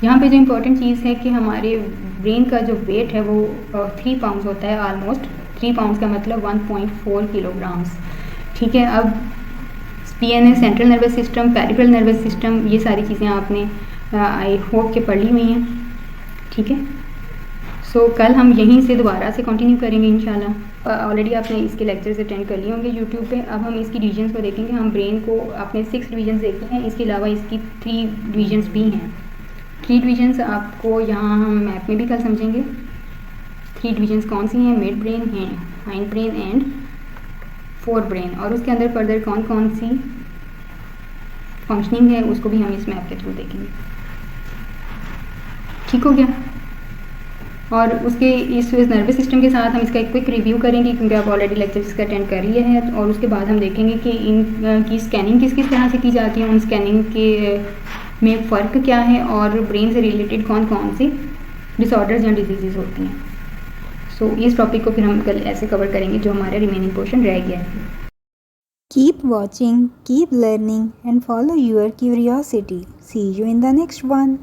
[SPEAKER 1] यहाँ पे जो इम्पोर्टेंट चीज़ है कि हमारे ब्रेन का जो वेट है वो 3 पाउंड्स होता है, ऑलमोस्ट 3 पाउंड्स का मतलब 1.4 किलोग्राम्स। ठीक है। अब PNS, central nervous system, peripheral nervous system, ये सारी चीज़ें आपने आई होप के पढ़ ली हुई हैं। ठीक है। सो कल हम यहीं से दोबारा से कंटिन्यू करेंगे इंशाल्लाह। ऑलरेडी आपने इसके लेक्चर्स अटेंड कर लिए होंगे यूट्यूब पे। अब हम इसकी डिवीजन्स को देखेंगे। हम ब्रेन को आपने 6 डिवीजन्स देखे हैं, इसके अलावा इसकी 3 डिवीजन्स भी हैं। 3 डिवीजन्स आपको यहाँ हम मैप में भी कल समझेंगे। 3 डिवीजन्स कौन सी हैं? मिड ब्रेन है, hind brain and fore brain. और उसके अंदर फर्दर कौन कौन सी फंक्शनिंग है उसको भी हम इस मैप के थ्रू देखेंगे। ठीक हो गया। और उसके इस नर्वस सिस्टम के साथ हम इसका एक क्विक रिव्यू करेंगे क्योंकि आप ऑलरेडी लेक्चर इसका अटेंड कर लिए हैं। और उसके बाद हम देखेंगे कि इनकी स्कैनिंग किस किस तरह से की जाती है, उन स्कैनिंग के में फ़र्क क्या है और ब्रेन से रिलेटेड कौन कौन सी डिसऑर्डर्स या डिजीज़ होती हैं। सो इस टॉपिक को फिर हम कल ऐसे कवर करेंगे जो हमारा रिमेनिंग पोर्शन रह गया है।
[SPEAKER 2] Keep watching, keep learning and follow your curiosity. See you in the next one.